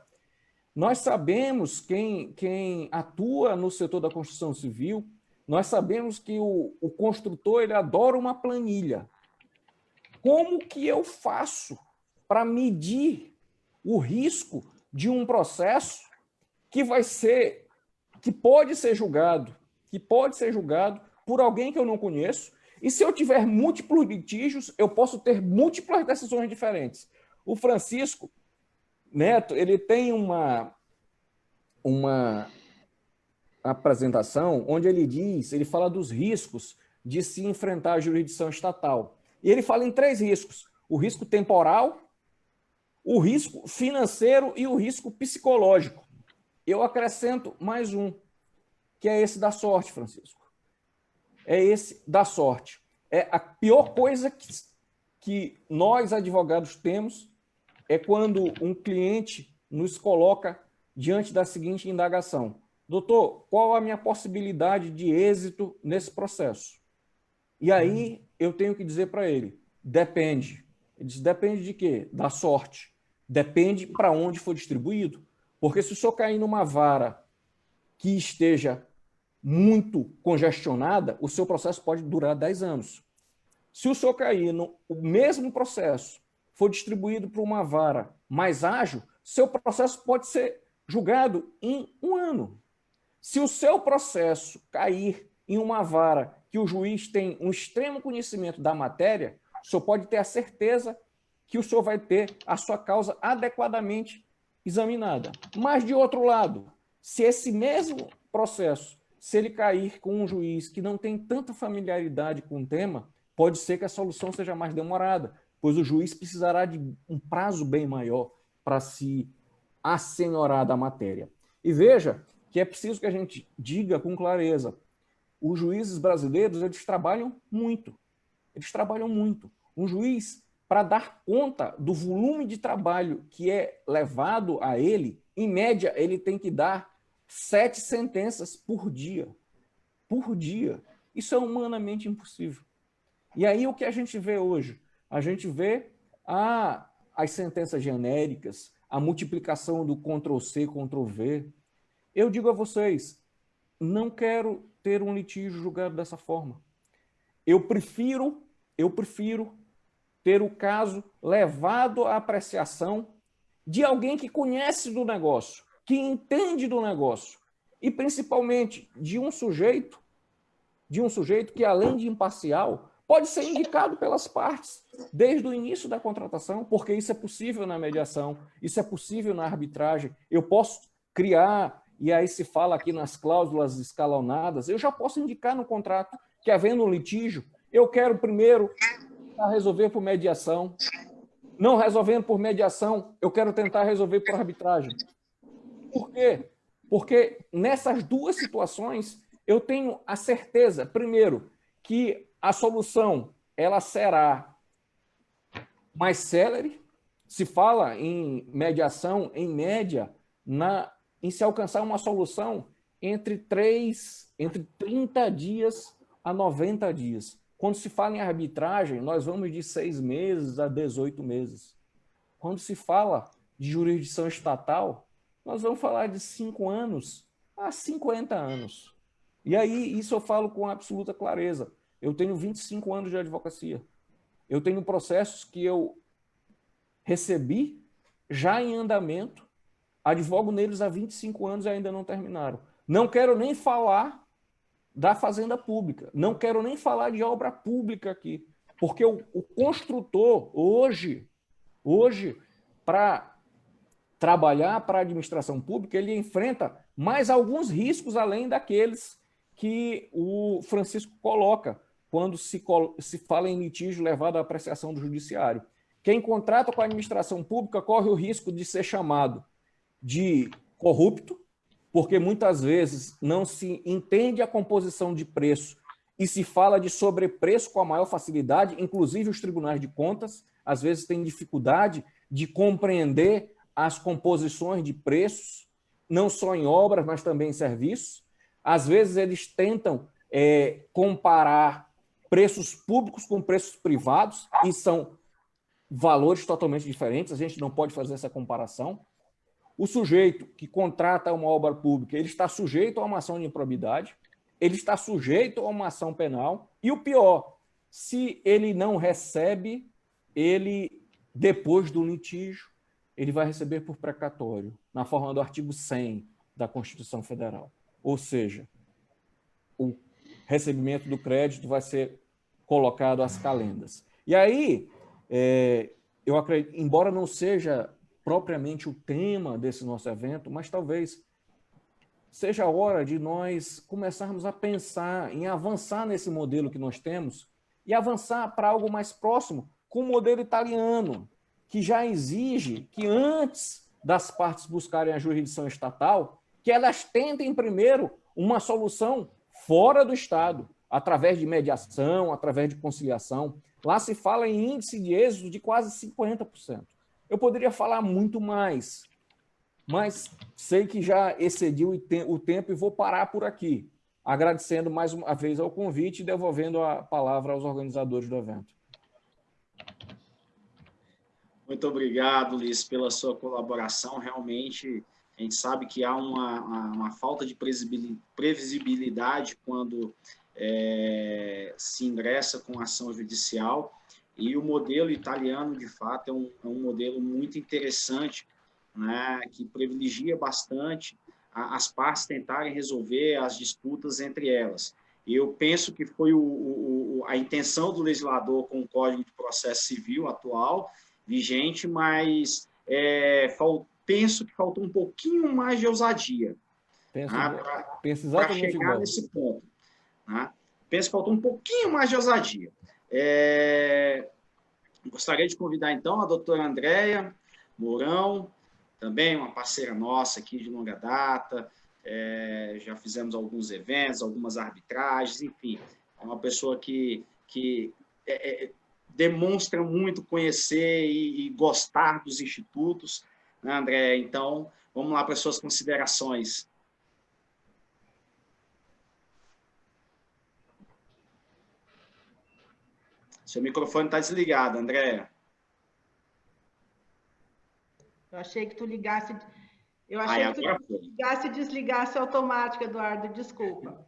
nós sabemos, quem atua no setor da construção civil, nós sabemos que o construtor ele adora uma planilha. Como que eu faço para medir o risco de um processo que pode ser julgado por alguém que eu não conheço, e se eu tiver múltiplos litígios, eu posso ter múltiplas decisões diferentes. O Francisco Neto, ele tem uma apresentação onde ele fala dos riscos de se enfrentar a jurisdição estatal. E ele fala em 3 riscos: o risco temporal, o risco financeiro e o risco psicológico. Eu acrescento mais um, que é esse da sorte, Francisco. É esse da sorte. É a pior coisa que nós, advogados, temos é quando um cliente nos coloca diante da seguinte indagação: doutor, qual a minha possibilidade de êxito nesse processo? E aí eu tenho que dizer para ele: depende. Ele diz: depende de quê? Da sorte. Depende para onde for distribuído. Porque se o senhor cair numa vara que esteja muito congestionada, o seu processo pode durar 10 anos. Se o senhor cair no mesmo processo for distribuído para uma vara mais ágil, seu processo pode ser julgado em 1 ano. Se o seu processo cair em uma vara que o juiz tem um extremo conhecimento da matéria, o senhor pode ter a certeza que o senhor vai ter a sua causa adequadamente examinada. Mas, de outro lado, se esse mesmo processo, se ele cair com um juiz que não tem tanta familiaridade com o tema, pode ser que a solução seja mais demorada, pois o juiz precisará de um prazo bem maior para se assenhorar da matéria. E veja que é preciso que a gente diga com clareza: os juízes brasileiros, eles trabalham muito. Eles trabalham muito. Um juiz, para dar conta do volume de trabalho que é levado a ele, em média, ele tem que dar 7 sentenças por dia. Por dia. Isso é humanamente impossível. E aí o que a gente vê hoje? A gente vê as sentenças genéricas, a multiplicação do Ctrl+C, Ctrl+V. Eu digo a vocês, não quero ter um litígio julgado dessa forma. Eu prefiro ter o caso levado à apreciação de alguém que conhece do negócio, que entende do negócio, e principalmente de um sujeito que, além de imparcial, pode ser indicado pelas partes desde o início da contratação, porque isso é possível na mediação, isso é possível na arbitragem. Eu posso criar, e aí se fala aqui nas cláusulas escalonadas, eu já posso indicar no contrato que, havendo um litígio, eu quero primeiro resolver por mediação. Não resolvendo por mediação, eu quero tentar resolver por arbitragem. Por quê? Porque nessas duas situações eu tenho a certeza, primeiro, que a solução ela será mais célere. Se fala em mediação, em média, em se alcançar uma solução entre 30 dias a 90 dias. Quando se fala em arbitragem, nós vamos de 6 meses a 18 meses. Quando se fala de jurisdição estatal, nós vamos falar de 5 anos a 50 anos. E aí, isso eu falo com absoluta clareza. Eu tenho 25 anos de advocacia. Eu tenho processos que eu recebi já em andamento, advogo neles há 25 anos e ainda não terminaram. Não quero nem falar da fazenda pública, não quero nem falar de obra pública aqui, porque o construtor, hoje, para trabalhar para a administração pública, ele enfrenta mais alguns riscos além daqueles que o Francisco coloca quando se fala em litígio levado à apreciação do judiciário. Quem contrata com a administração pública corre o risco de ser chamado de corrupto, porque muitas vezes não se entende a composição de preço e se fala de sobrepreço com a maior facilidade, inclusive os tribunais de contas, às vezes têm dificuldade de compreender as composições de preços, não só em obras, mas também em serviços. Às vezes eles tentam comparar preços públicos com preços privados, e são valores totalmente diferentes, a gente não pode fazer essa comparação. O sujeito que contrata uma obra pública, ele está sujeito a uma ação de improbidade, ele está sujeito a uma ação penal, e o pior, se ele não recebe, ele, depois do litígio, ele vai receber por precatório, na forma do artigo 100 da Constituição Federal. Ou seja, o recebimento do crédito vai ser colocado às calendas. E aí, eu acredito, embora não seja propriamente o tema desse nosso evento, mas talvez seja a hora de nós começarmos a pensar em avançar nesse modelo que nós temos e avançar para algo mais próximo com o modelo italiano, que já exige que antes das partes buscarem a jurisdição estatal, que elas tentem primeiro uma solução fora do Estado, através de mediação, através de conciliação. Lá se fala em índice de êxito de quase 50%. Eu poderia falar muito mais, mas sei que já excedi o tempo e vou parar por aqui, agradecendo mais uma vez ao convite e devolvendo a palavra aos organizadores do evento. Muito obrigado, Ulisses, pela sua colaboração. Realmente, a gente sabe que há uma falta de previsibilidade quando se ingressa com ação judicial, e o modelo italiano, de fato, é um modelo muito interessante, né, que privilegia bastante as partes tentarem resolver as disputas entre elas. E eu penso que foi a intenção do legislador com o Código de Processo Civil atual, vigente, mas penso que faltou um pouquinho mais de ousadia. Penso para chegar nesse ponto. Né? Penso que faltou um pouquinho mais de ousadia. Gostaria de convidar, então, a doutora Andréia Mourão, também uma parceira nossa aqui de longa data, já fizemos alguns eventos, algumas arbitragens, enfim, é uma pessoa que demonstra muito conhecer e gostar dos institutos, né, André? Então, vamos lá para as suas considerações. Seu microfone está desligado, André. Eu achei que tu ligasse... Eu achei que tu ligasse e desligasse automático, Eduardo, desculpa.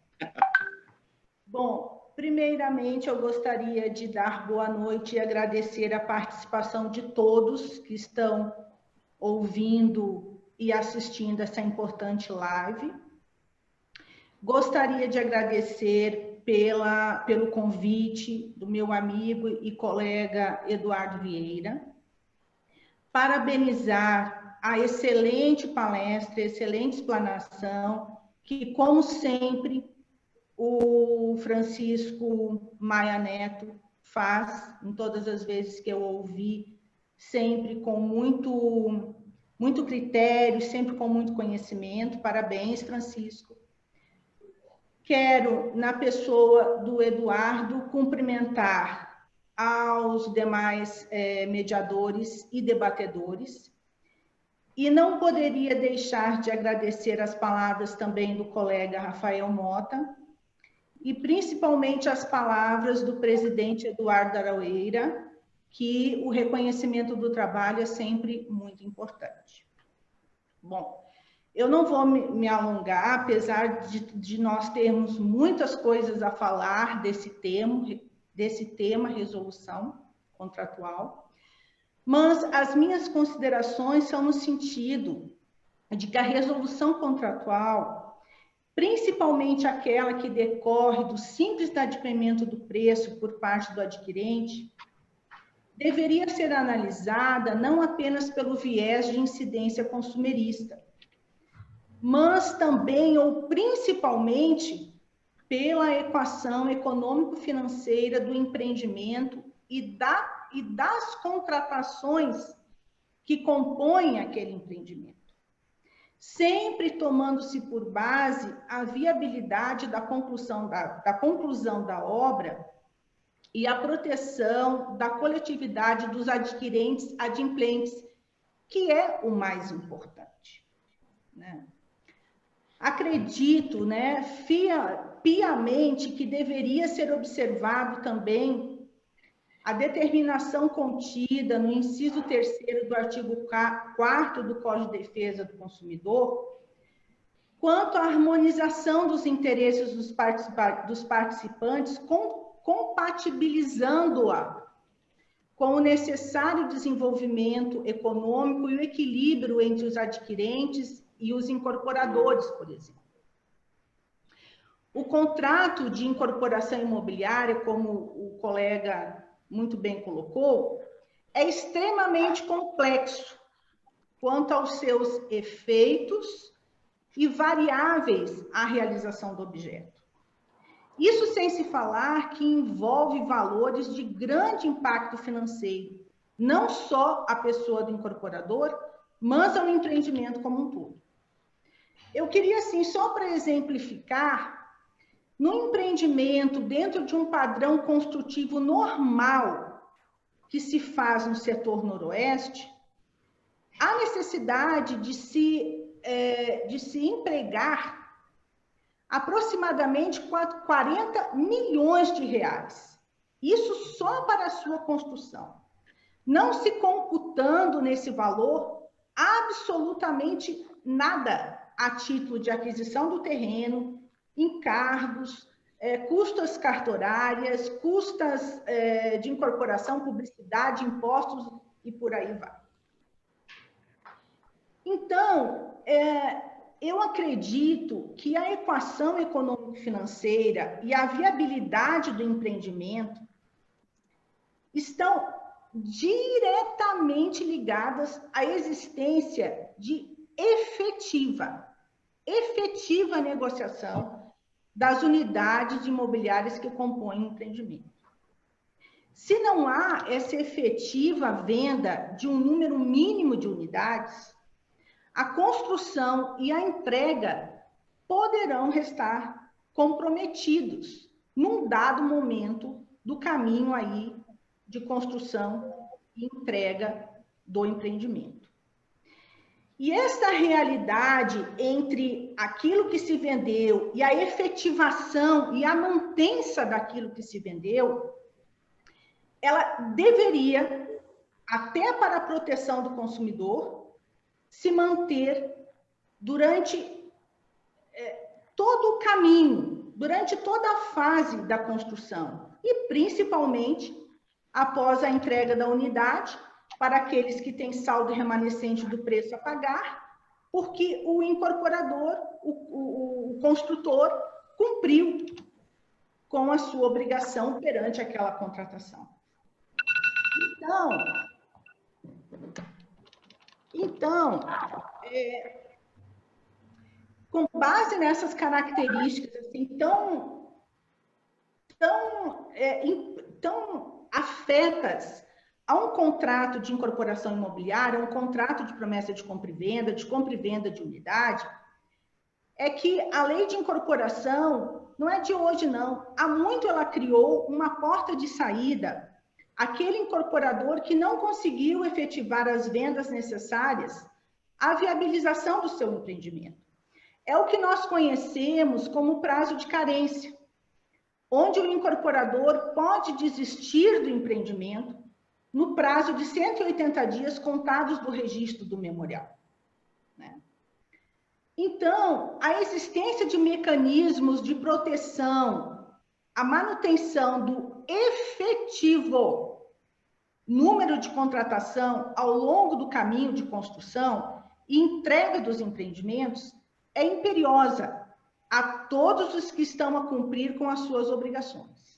Bom, primeiramente, eu gostaria de dar boa noite e agradecer a participação de todos que estão ouvindo e assistindo essa importante live. Gostaria de agradecer pelo convite do meu amigo e colega Eduardo Vieira, parabenizar a excelente palestra, excelente explanação, que, como sempre, o Francisco Maia Neto faz, em todas as vezes que eu ouvi, sempre com muito critério, sempre com muito conhecimento. Parabéns, Francisco. Quero, na pessoa do Eduardo, cumprimentar aos demais mediadores e debatedores. E não poderia deixar de agradecer as palavras também do colega Rafael Mota, e principalmente as palavras do presidente Eduardo Araúeira, que o reconhecimento do trabalho é sempre muito importante. Bom, eu não vou me alongar, apesar de nós termos muitas coisas a falar desse tema, resolução contratual, mas as minhas considerações são no sentido de que a resolução contratual, principalmente aquela que decorre do simples adquirimento do preço por parte do adquirente, deveria ser analisada não apenas pelo viés de incidência consumerista, mas também ou principalmente pela equação econômico-financeira do empreendimento e das contratações que compõem aquele empreendimento, sempre tomando-se por base a viabilidade da conclusão da obra e a proteção da coletividade dos adquirentes adimplentes, que é o mais importante, né? Acredito, né, piamente que deveria ser observado também a determinação contida no inciso 3º do artigo 4º do Código de Defesa do Consumidor, quanto à harmonização dos interesses dos participantes, compatibilizando-a com o necessário desenvolvimento econômico e o equilíbrio entre os adquirentes e os incorporadores, por exemplo. O contrato de incorporação imobiliária, como o colega muito bem colocou, é extremamente complexo quanto aos seus efeitos e variáveis à realização do objeto. Isso sem se falar que envolve valores de grande impacto financeiro, não só à pessoa do incorporador, mas ao empreendimento como um todo. Eu queria, assim, só para exemplificar, no empreendimento, dentro de um padrão construtivo normal que se faz no setor noroeste, há necessidade de se empregar aproximadamente 40 milhões de reais. Isso só para a sua construção. Não se computando nesse valor absolutamente nada a título de aquisição do terreno, encargos, custas cartorárias, custas de incorporação, publicidade, impostos e por aí vai. Então, eu acredito que a equação econômico-financeira e a viabilidade do empreendimento estão diretamente ligadas à existência de efetiva negociação das unidades imobiliárias que compõem o empreendimento. Se não há essa efetiva venda de um número mínimo de unidades, a construção e a entrega poderão restar comprometidos num dado momento do caminho aí de construção e entrega do empreendimento. E essa realidade entre aquilo que se vendeu e a efetivação e a mantença daquilo que se vendeu, ela deveria, até para a proteção do consumidor, se manter durante todo o caminho, durante toda a fase da construção e principalmente após a entrega da unidade para aqueles que têm saldo remanescente do preço a pagar, porque o incorporador, o construtor, cumpriu com a sua obrigação perante aquela contratação. Então, com base nessas características assim, tão afetas a um contrato de incorporação imobiliária, um contrato de promessa de compra e venda de unidade, é que a lei de incorporação não é de hoje, não. Há muito ela criou uma porta de saída àquele incorporador que não conseguiu efetivar as vendas necessárias à viabilização do seu empreendimento. É o que nós conhecemos como prazo de carência, onde o incorporador pode desistir do empreendimento no prazo de 180 dias contados do registro do memorial, né? Então, a existência de mecanismos de proteção, a manutenção do efetivo número de contratação ao longo do caminho de construção e entrega dos empreendimentos é imperiosa a todos os que estão a cumprir com as suas obrigações.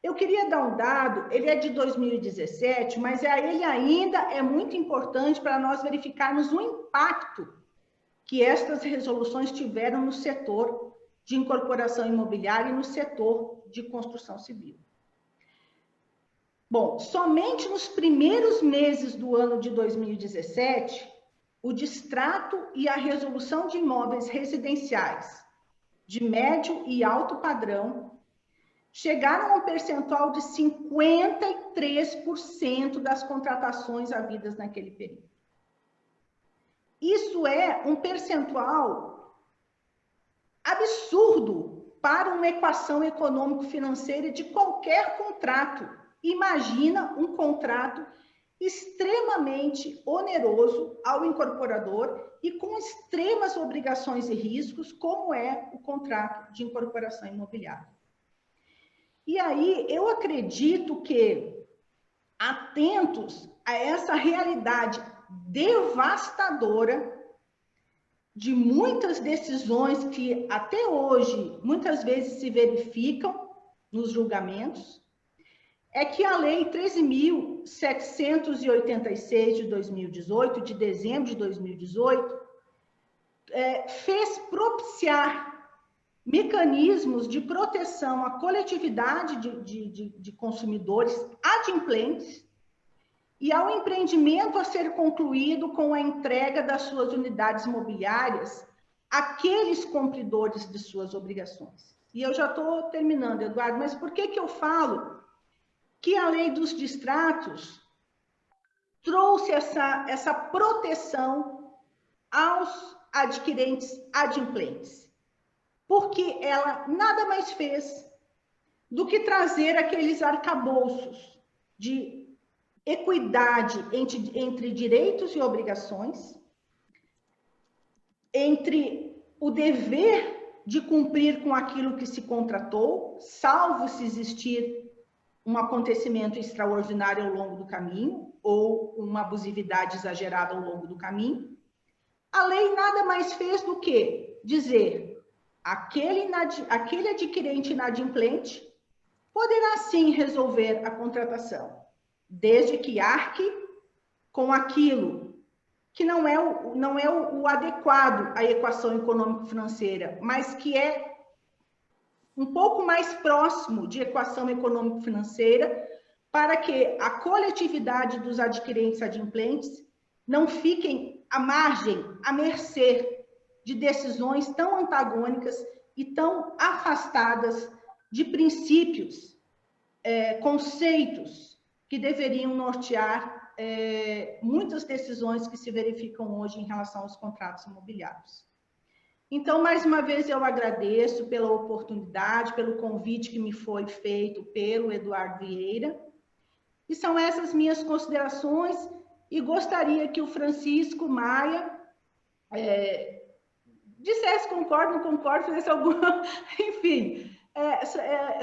Eu queria dar um dado, ele é de 2017, mas ele ainda é muito importante para nós verificarmos o impacto que estas resoluções tiveram no setor de incorporação imobiliária e no setor de construção civil. Bom, somente nos primeiros meses do ano de 2017, o distrato e a resolução de imóveis residenciais de médio e alto padrão chegaram a um percentual de 53% das contratações havidas naquele período. Isso é um percentual absurdo para uma equação econômico-financeira de qualquer contrato. Imagina um contrato extremamente oneroso ao incorporador e com extremas obrigações e riscos, como é o contrato de incorporação imobiliária. E aí, eu acredito que, atentos a essa realidade devastadora de muitas decisões que até hoje, muitas vezes se verificam nos julgamentos, é que a Lei 13.786 de 2018, de dezembro de 2018, fez propiciar mecanismos de proteção à coletividade de consumidores adimplentes e ao empreendimento a ser concluído com a entrega das suas unidades imobiliárias àqueles cumpridores de suas obrigações. E eu já estou terminando, Eduardo, mas por que eu falo que a lei dos distratos trouxe essa proteção aos adquirentes adimplentes? Porque ela nada mais fez do que trazer aqueles arcabouços de equidade entre direitos e obrigações, entre o dever de cumprir com aquilo que se contratou, salvo se existir um acontecimento extraordinário ao longo do caminho, ou uma abusividade exagerada ao longo do caminho. A lei nada mais fez do que dizer: aquele adquirente inadimplente poderá sim resolver a contratação, desde que arque com aquilo que não é o adequado à equação econômico-financeira, mas que é um pouco mais próximo de equação econômico-financeira, para que a coletividade dos adquirentes adimplentes não fiquem à margem, à mercê de decisões tão antagônicas e tão afastadas de princípios, conceitos que deveriam nortear muitas decisões que se verificam hoje em relação aos contratos imobiliários. Então, mais uma vez, eu agradeço pela oportunidade, pelo convite que me foi feito pelo Eduardo Vieira. E são essas minhas considerações, e gostaria que o Francisco Maia dissesse concordo, não concordo, fizesse alguma... Enfim,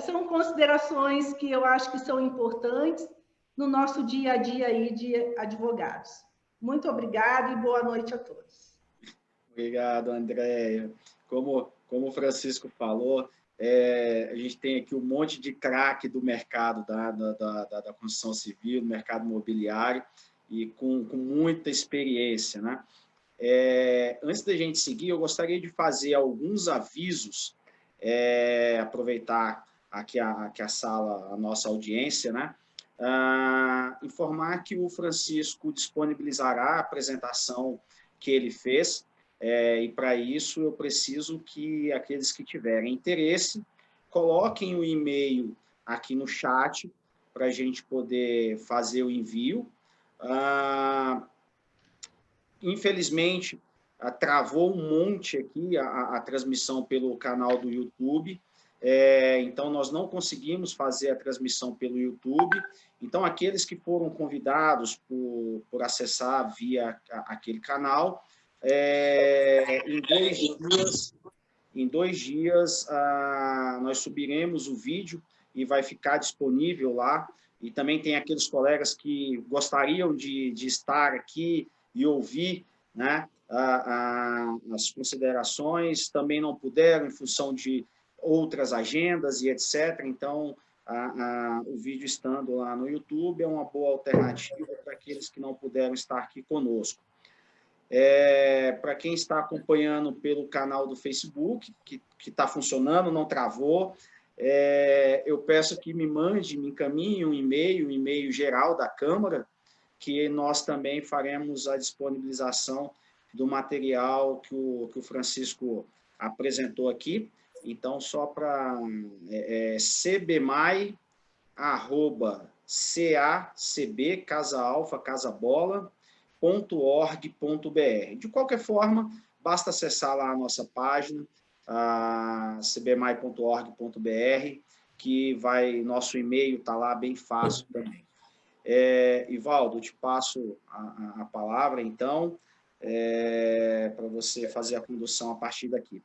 são considerações que eu acho que são importantes no nosso dia a dia aí de advogados. Muito obrigada e boa noite a todos. Obrigado, Andréia. Como o Francisco falou, a gente tem aqui um monte de craque do mercado da construção civil, do mercado imobiliário, e com muita experiência, né? Antes da gente seguir, eu gostaria de fazer alguns avisos, aproveitar aqui a sala, a nossa audiência, né? Informar que o Francisco disponibilizará a apresentação que ele fez, e para isso eu preciso que aqueles que tiverem interesse coloquem o e-mail aqui no chat para a gente poder fazer o envio. Infelizmente, travou um monte aqui a transmissão pelo canal do YouTube, então nós não conseguimos fazer a transmissão pelo YouTube. Então, aqueles que foram convidados por acessar via aquele canal, em dois dias nós subiremos o vídeo e vai ficar disponível lá. E também tem aqueles colegas que gostariam de estar aqui e ouvir, né, as considerações, também não puderam em função de outras agendas e etc. Então, o vídeo estando lá no YouTube é uma boa alternativa para aqueles que não puderam estar aqui conosco. Para quem está acompanhando pelo canal do Facebook, que está funcionando, não travou, eu peço que me encaminhe um e-mail geral da Câmara, que nós também faremos a disponibilização do material que o Francisco apresentou aqui. Então, só para cbmai@cacb, Casa Alfa, Casa Bola, .org.br. De qualquer forma, basta acessar lá a nossa página, cbmai.org.br, que nosso e-mail está lá bem fácil também. Ivaldo, eu te passo a palavra, então, para você fazer a condução a partir daqui.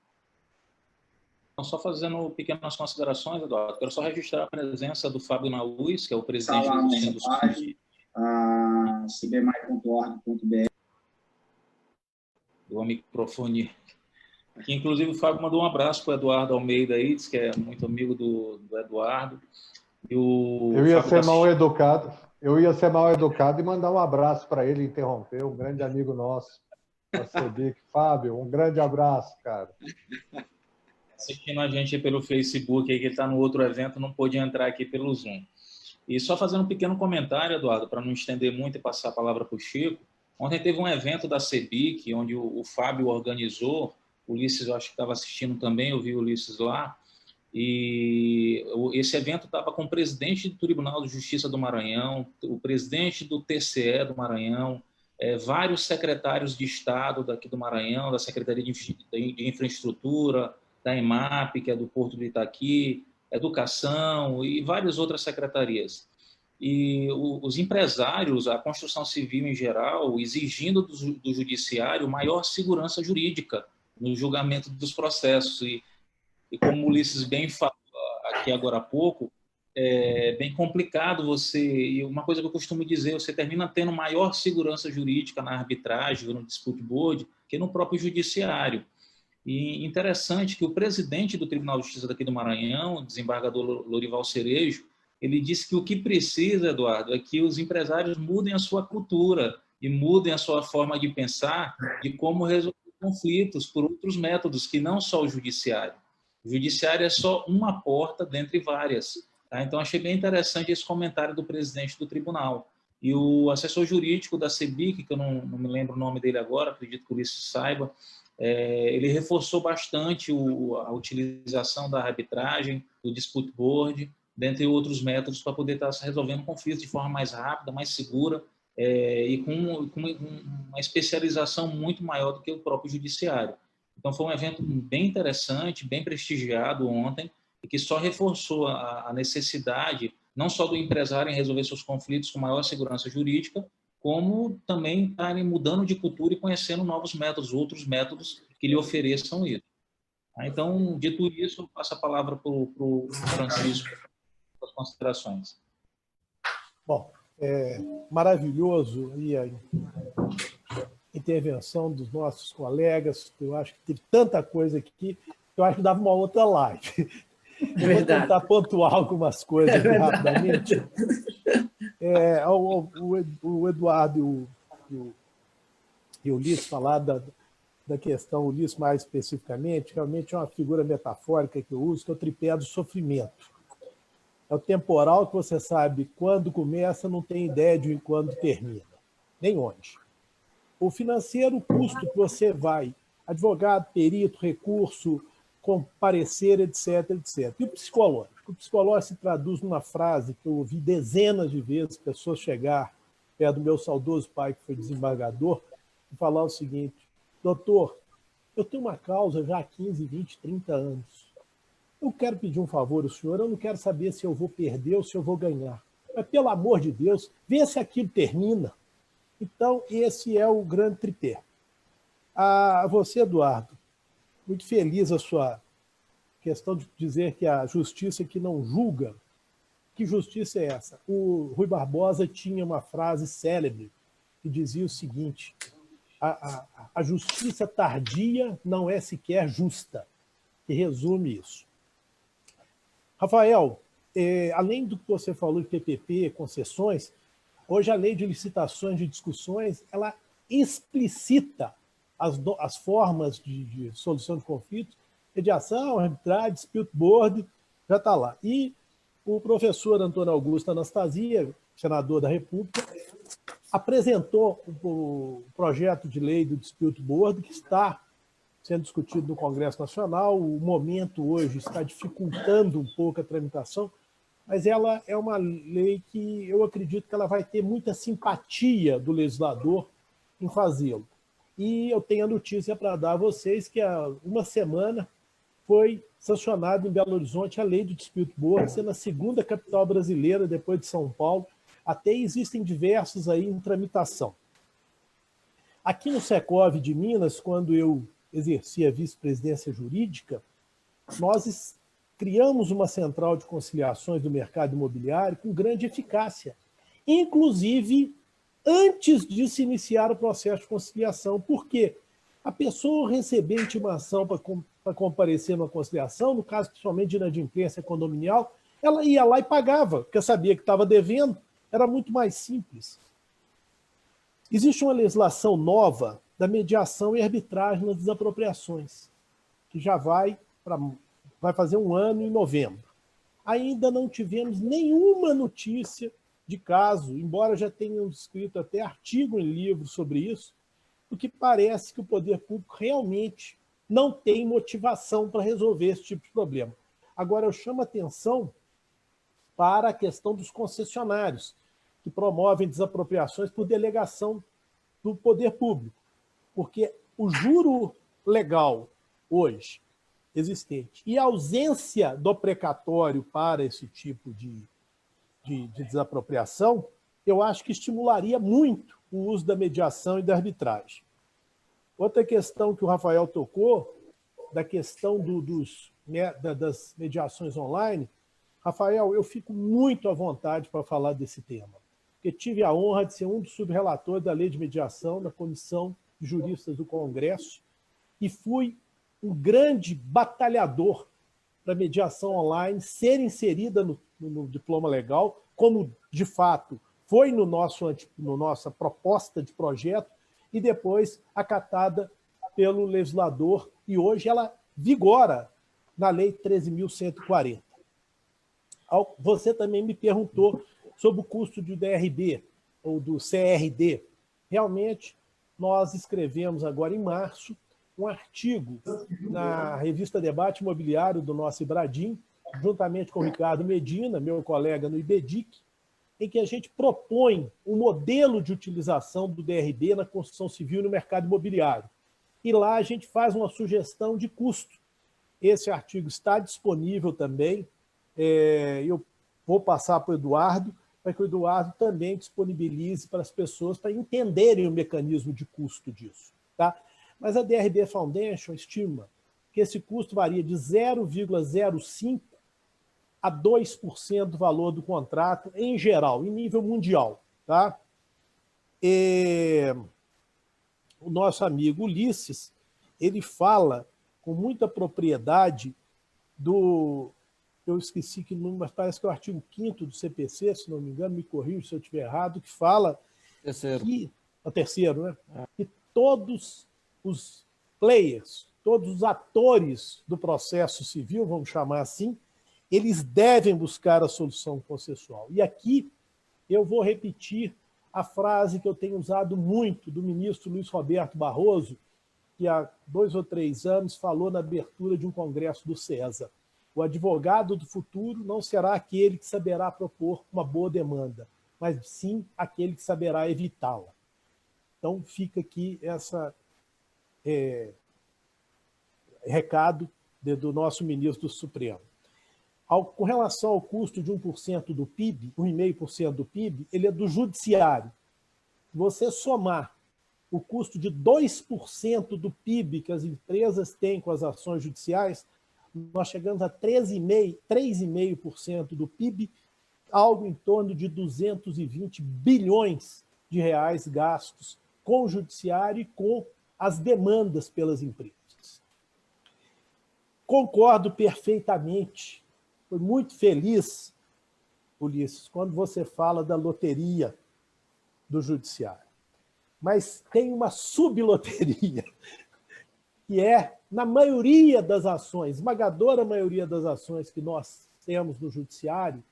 Então, só fazendo pequenas considerações, Eduardo, quero só registrar a presença do Fábio Nauz, que é o presidente do Sinduscom. cbmai.org.br. Do microfone. Que, inclusive, o Fábio mandou um abraço para o Eduardo Almeida aí, diz que é muito amigo do Eduardo. E eu ia ser mal educado. Eu ia ser mal educado e mandar um abraço para ele, interromper, um grande amigo nosso, a CB. Fábio, um grande abraço, cara. Assistindo a gente pelo Facebook, aí, que ele está no outro evento, não pôde entrar aqui pelo Zoom. E só fazendo um pequeno comentário, Eduardo, para não estender muito e passar a palavra para o Chico. Ontem teve um evento da CEBIC, onde o Fábio organizou, o Ulisses eu acho que estava assistindo também, eu vi o Ulisses lá, e esse evento estava com o presidente do Tribunal de Justiça do Maranhão, o presidente do TCE do Maranhão, vários secretários de Estado daqui do Maranhão, da Secretaria de Infraestrutura, da EMAP, que é do Porto de Itaqui, Educação e várias outras secretarias. E os empresários, a construção civil em geral, exigindo do judiciário maior segurança jurídica no julgamento dos processos. E como o Ulisses bem falou aqui agora há pouco, é bem complicado e uma coisa que eu costumo dizer, você termina tendo maior segurança jurídica na arbitragem, no dispute board, que no próprio judiciário. E interessante que o presidente do Tribunal de Justiça daqui do Maranhão, o desembargador Lorival Cerejo, ele disse que o que precisa, Eduardo, é que os empresários mudem a sua cultura e mudem a sua forma de pensar de como resolver conflitos por outros métodos, que não só o judiciário. O judiciário é só uma porta dentre várias. Tá? Então, achei bem interessante esse comentário do presidente do tribunal. E o assessor jurídico da CEBIC, que eu não me lembro o nome dele agora, acredito que o Ulisses saiba, ele reforçou bastante a utilização da arbitragem, do dispute board, dentre outros métodos, para poder estar resolvendo conflitos de forma mais rápida, mais segura, e com uma especialização muito maior do que o próprio judiciário. Então, foi um evento bem interessante, bem prestigiado ontem, e que só reforçou a necessidade, não só do empresário em resolver seus conflitos com maior segurança jurídica, como também estarem mudando de cultura e conhecendo novos métodos, outros métodos que lhe ofereçam isso. Então, dito isso, eu passo a palavra para o Francisco para as considerações. Bom, maravilhoso e a intervenção dos nossos colegas. Eu acho que teve tanta coisa aqui que eu acho que dava uma outra live. Eu vou tentar pontuar algumas coisas aqui rapidamente. O Eduardo e o Ulisses falaram da questão, o Ulisses mais especificamente, realmente é uma figura metafórica que eu uso, que é o tripé do sofrimento. É o temporal que você sabe quando começa, não tem ideia de quando termina, nem onde. O financeiro, o custo que você vai, advogado, perito, recurso, comparecer, etc, etc. E o psicológico? O psicológico se traduz numa frase que eu ouvi dezenas de vezes pessoas chegar perto do meu saudoso pai, que foi desembargador, e falar o seguinte: doutor, eu tenho uma causa já há 15, 20, 30 anos. Eu quero pedir um favor ao senhor, eu não quero saber se eu vou perder ou se eu vou ganhar. Mas, pelo amor de Deus, vê se aquilo termina. Então, esse é o grande tripé. A você, Eduardo, muito feliz a sua questão de dizer que a justiça que não julga. Que justiça é essa? O Rui Barbosa tinha uma frase célebre que dizia o seguinte: a justiça tardia não é sequer justa, que resume isso. Rafael, além do que você falou de PPP, concessões, hoje a lei de licitações de discussões, ela explicita as formas de solução de conflitos, mediação, arbitragem, dispute board, já está lá. E o professor Antônio Augusto Anastasia, senador da República, apresentou o projeto de lei do dispute board, que está sendo discutido no Congresso Nacional. O momento hoje está dificultando um pouco a tramitação, mas ela é uma lei que eu acredito que ela vai ter muita simpatia do legislador em fazê-lo. E eu tenho a notícia para dar a vocês que há uma semana foi sancionada em Belo Horizonte a lei do dispute board, sendo a segunda capital brasileira, depois de São Paulo. Até existem diversos aí em tramitação. Aqui no Secov de Minas, quando eu exercia a vice-presidência jurídica, nós criamos uma central de conciliações do mercado imobiliário com grande eficácia, inclusive antes de se iniciar o processo de conciliação. Por quê? A pessoa receber intimação para comparecer numa conciliação, no caso principalmente de inadimplência condominial, ela ia lá e pagava, porque sabia que estava devendo, era muito mais simples. Existe uma legislação nova da mediação e arbitragem nas desapropriações, que já vai fazer um ano em novembro. Ainda não tivemos nenhuma notícia de caso, embora já tenham escrito até artigo em livro sobre isso, porque parece que o poder público realmente não tem motivação para resolver esse tipo de problema. Agora, eu chamo a atenção para a questão dos concessionários, que promovem desapropriações por delegação do poder público, porque o juro legal hoje existente e a ausência do precatório para esse tipo de desapropriação, eu acho que estimularia muito o uso da mediação e da arbitragem. Outra questão que o Rafael tocou, da questão das mediações online, Rafael, eu fico muito à vontade para falar desse tema, porque tive a honra de ser um dos subrelatores da lei de mediação na Comissão de Juristas do Congresso e fui um grande batalhador para a mediação online ser inserida no diploma legal, como de fato foi no nossa proposta de projeto e depois acatada pelo legislador, e hoje ela vigora na Lei 13.140. Você também me perguntou sobre o custo do DRB, ou do CRD. Realmente, nós escrevemos agora em março um artigo na revista Debate Imobiliário do nosso Ibradim, juntamente com o Ricardo Medina, meu colega no IBEDIC, em que a gente propõe um modelo de utilização do DRB na construção civil e no mercado imobiliário. E lá a gente faz uma sugestão de custo. Esse artigo está disponível também. Eu vou passar para o Eduardo, para que o Eduardo também disponibilize para as pessoas para entenderem o mecanismo de custo disso. Tá? Mas a DRB Foundation estima que esse custo varia de 0,05% a 2% do valor do contrato em geral, em nível mundial. Tá? O nosso amigo Ulisses, ele fala com muita propriedade do... Eu esqueci que número, mas parece que é o artigo 5º do CPC, se não me engano, me corrija se eu estiver errado, que fala que... O terceiro, né? Que todos os players, todos os atores do processo civil, vamos chamar assim, eles devem buscar a solução processual. E aqui eu vou repetir a frase que eu tenho usado muito do ministro Luiz Roberto Barroso, que há 2 ou 3 anos falou na abertura de um congresso do CESA. O advogado do futuro não será aquele que saberá propor uma boa demanda, mas sim aquele que saberá evitá-la. Então fica aqui esse recado do nosso ministro do Supremo. Com relação ao custo de 1% do PIB, 1,5% do PIB, ele é do judiciário. Se você somar o custo de 2% do PIB que as empresas têm com as ações judiciais, nós chegamos a 3,5% do PIB, algo em torno de 220 bilhões de reais gastos com o judiciário e com as demandas pelas empresas. Concordo perfeitamente. Fui muito feliz Ulisses, quando você fala da loteria do judiciário. Mas tem uma subloteria, que é, na maioria das ações, esmagadora maioria das ações que nós temos no judiciário,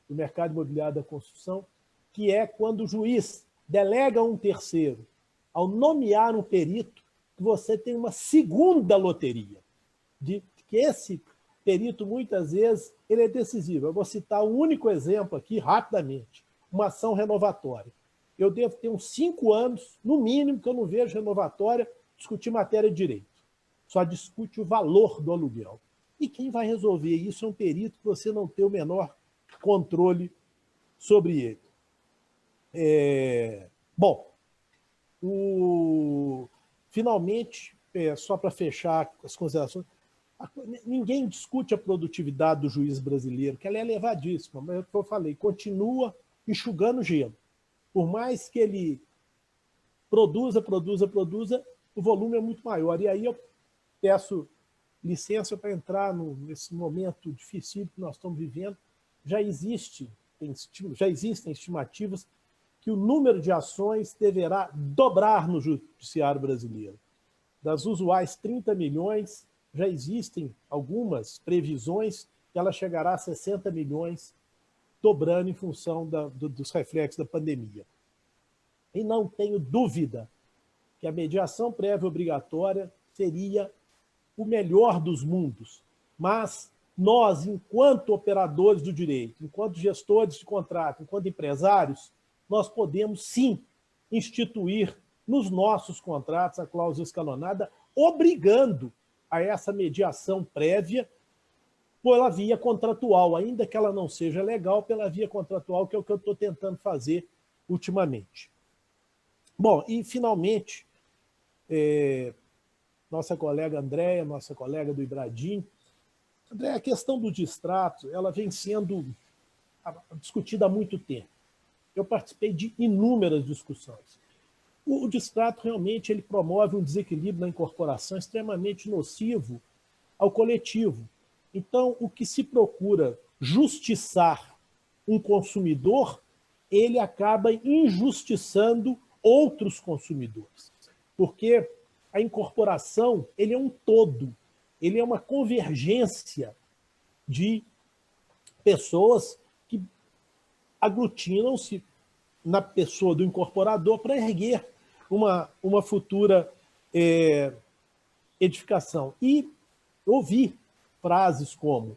no mercado imobiliário da construção, que é quando o juiz delega a um terceiro, ao nomear um perito, que você tem uma segunda loteria, de que esse perito, muitas vezes, ele é decisivo. Eu vou citar um único exemplo aqui, rapidamente, uma ação renovatória. Eu devo ter uns 5 anos, no mínimo, que eu não vejo renovatória discutir matéria de direito. Só discute o valor do aluguel. E quem vai resolver isso é um perito que você não tem o menor controle sobre ele. Bom, finalmente, só para fechar as considerações, ninguém discute a produtividade do juiz brasileiro, que ela é elevadíssima, mas é o que eu falei, continua enxugando gelo. Por mais que ele produza, o volume é muito maior. E aí eu peço licença para entrar nesse momento difícil que nós estamos vivendo. Já existem estimativas que o número de ações deverá dobrar no judiciário brasileiro. Das usuais 30 milhões, já existem algumas previsões que ela chegará a 60 milhões, dobrando em função dos reflexos da pandemia. E não tenho dúvida que a mediação prévia obrigatória seria o melhor dos mundos, mas nós, enquanto operadores do direito, enquanto gestores de contrato, enquanto empresários, nós podemos sim instituir nos nossos contratos a cláusula escalonada, obrigando a essa mediação prévia pela via contratual, ainda que ela não seja legal, pela via contratual, que é o que eu estou tentando fazer ultimamente. Bom, e finalmente, nossa colega Andréia, nossa colega do Ibradim, Andréia, a questão do distrato, ela vem sendo discutida há muito tempo. Eu participei de inúmeras discussões. O distrato realmente ele promove um desequilíbrio na incorporação extremamente nocivo ao coletivo. Então, o que se procura justiçar um consumidor, ele acaba injustiçando outros consumidores. Porque a incorporação ele é um todo, ele é uma convergência de pessoas que aglutinam-se na pessoa do incorporador para erguer uma futura edificação. E ouvi frases como: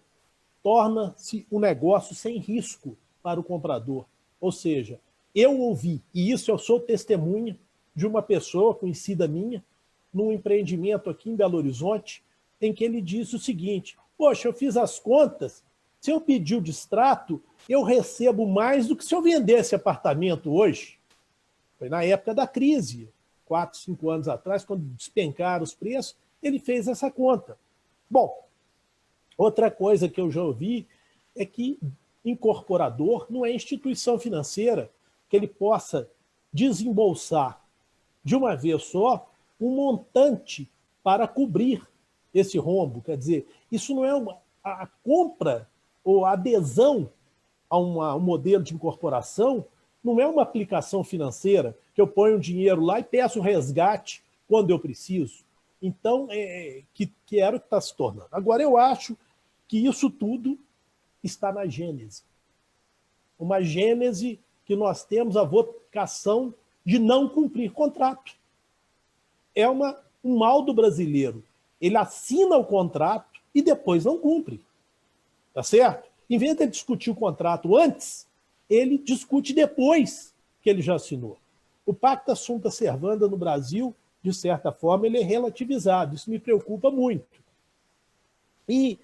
torna-se um negócio sem risco para o comprador. Ou seja, eu ouvi, e isso eu sou testemunha de uma pessoa conhecida minha, num empreendimento aqui em Belo Horizonte, em que ele disse o seguinte: poxa, eu fiz as contas, se eu pedir o distrato, eu recebo mais do que se eu vendesse apartamento hoje. Foi na época da crise, 4, 5 anos atrás, quando despencaram os preços, ele fez essa conta. Bom, outra coisa que eu já ouvi é que incorporador não é instituição financeira que ele possa desembolsar de uma vez só um montante para cobrir esse rombo. Quer dizer, isso não é a compra ou a adesão a um modelo de incorporação, não é uma aplicação financeira que eu ponho dinheiro lá e peço resgate quando eu preciso. Então, que era o que está se tornando. Agora, eu acho que isso tudo está na Gênese. Uma Gênese que nós temos a vocação de não cumprir contrato. É um mal do brasileiro. Ele assina o contrato e depois não cumpre. Tá certo? Em vez de ele discutir o contrato antes, ele discute depois que ele já assinou. O Pacta Sunt Servanda no Brasil, de certa forma, ele é relativizado. Isso me preocupa muito. E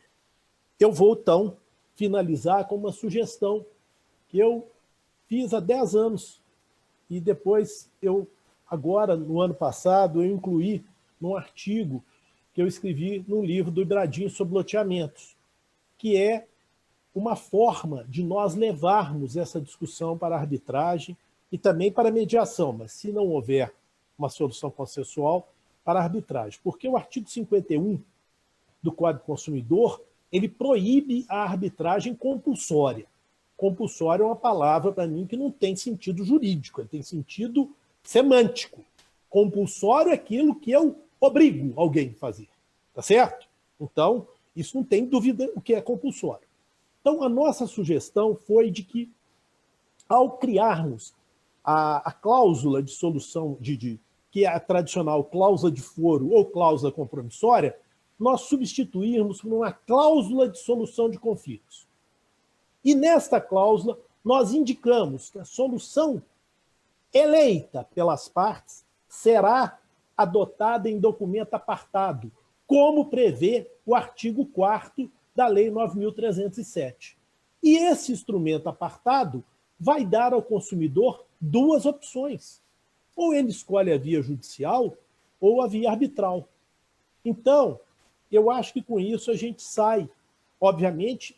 eu vou, então, finalizar com uma sugestão que eu fiz há 10 anos. E depois, agora, no ano passado, eu incluí num artigo que eu escrevi num livro do Ibradim sobre loteamentos, que é uma forma de nós levarmos essa discussão para a arbitragem e também para a mediação, mas se não houver uma solução consensual, para a arbitragem. Porque o artigo 51 do Código do Consumidor, ele proíbe a arbitragem compulsória. compulsório é uma palavra, para mim, que não tem sentido jurídico, ele tem sentido semântico. Compulsório é aquilo que eu obrigo alguém a fazer, tá certo? Então, isso não tem dúvida o que é compulsório. Então, a nossa sugestão foi de que, ao criarmos a cláusula de solução, que é a tradicional cláusula de foro ou cláusula compromissória, nós substituirmos por uma cláusula de solução de conflitos. E nesta cláusula, nós indicamos que a solução eleita pelas partes será adotada em documento apartado, como prevê o artigo 4º da Lei 9.307. E esse instrumento apartado vai dar ao consumidor duas opções. Ou ele escolhe a via judicial ou a via arbitral. Então, eu acho que com isso a gente sai. Obviamente,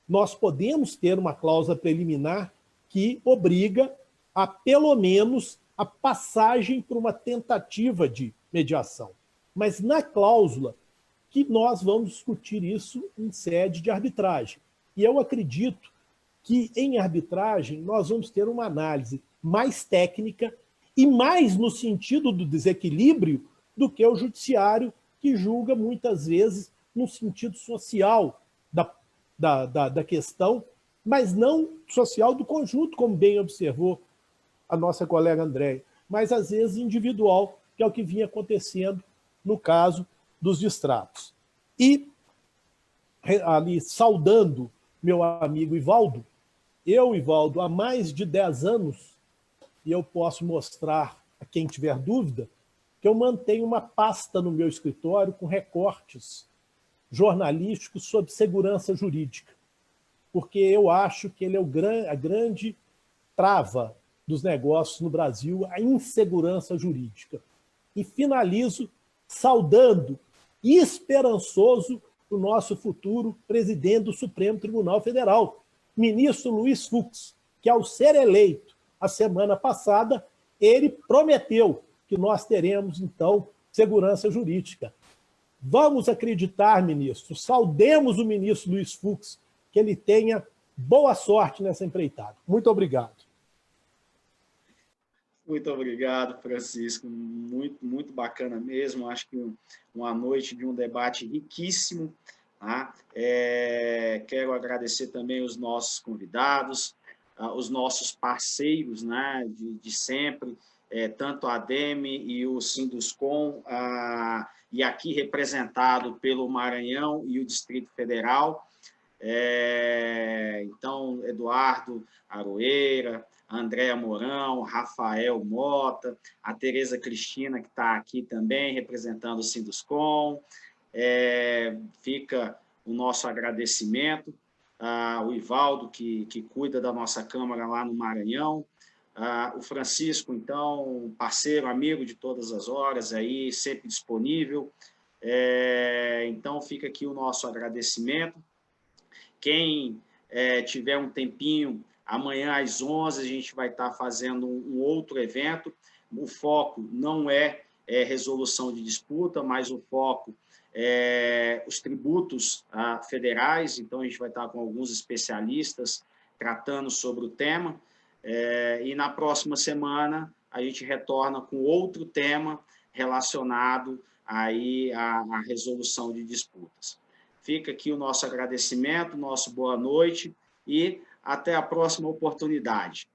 nós podemos ter uma cláusula preliminar que obriga a, pelo menos, a passagem por uma tentativa de mediação. Mas na cláusula que nós vamos discutir isso em sede de arbitragem. E eu acredito que em arbitragem nós vamos ter uma análise mais técnica e mais no sentido do desequilíbrio do que o judiciário, que julga muitas vezes no sentido social da questão, mas não social do conjunto, como bem observou a nossa colega Andréia, mas às vezes individual, que é o que vinha acontecendo no caso dos distratos. E, ali, saudando meu amigo Ivaldo, Ivaldo, há mais de 10 anos, e eu posso mostrar a quem tiver dúvida, que eu mantenho uma pasta no meu escritório com recortes jornalísticos sobre segurança jurídica, porque eu acho que ele é a grande trava dos negócios no Brasil, a insegurança jurídica. E finalizo saudando e esperançoso o nosso futuro presidente do Supremo Tribunal Federal, ministro Luiz Fux, que ao ser eleito a semana passada, ele prometeu que nós teremos, então, segurança jurídica. Vamos acreditar, ministro, saudemos o ministro Luiz Fux, que ele tenha boa sorte nessa empreitada. Muito obrigado. Muito obrigado, Francisco. Muito, muito bacana mesmo. Acho que uma noite de um debate riquíssimo. Tá? Quero agradecer também os nossos convidados, os nossos parceiros, né, de sempre, tanto a ADEME e o Sinduscom, e aqui representado pelo Maranhão e o Distrito Federal. Então, Eduardo Aroeira, Andréa Mourão, Rafael Mota, a Tereza Cristina, que está aqui também, representando o Sinduscom. Fica o nosso agradecimento ao Ivaldo, que cuida da nossa Câmara lá no Maranhão, o Francisco, então, parceiro, amigo de todas as horas, aí, sempre disponível. Então, fica aqui o nosso agradecimento. Quem tiver um tempinho, amanhã às 11 a gente vai estar fazendo um outro evento. O foco não é resolução de disputa, mas o foco é os tributos federais. Então, a gente vai estar com alguns especialistas tratando sobre o tema. E na próxima semana a gente retorna com outro tema relacionado aí à resolução de disputas. Fica aqui o nosso agradecimento, nosso boa noite e até a próxima oportunidade.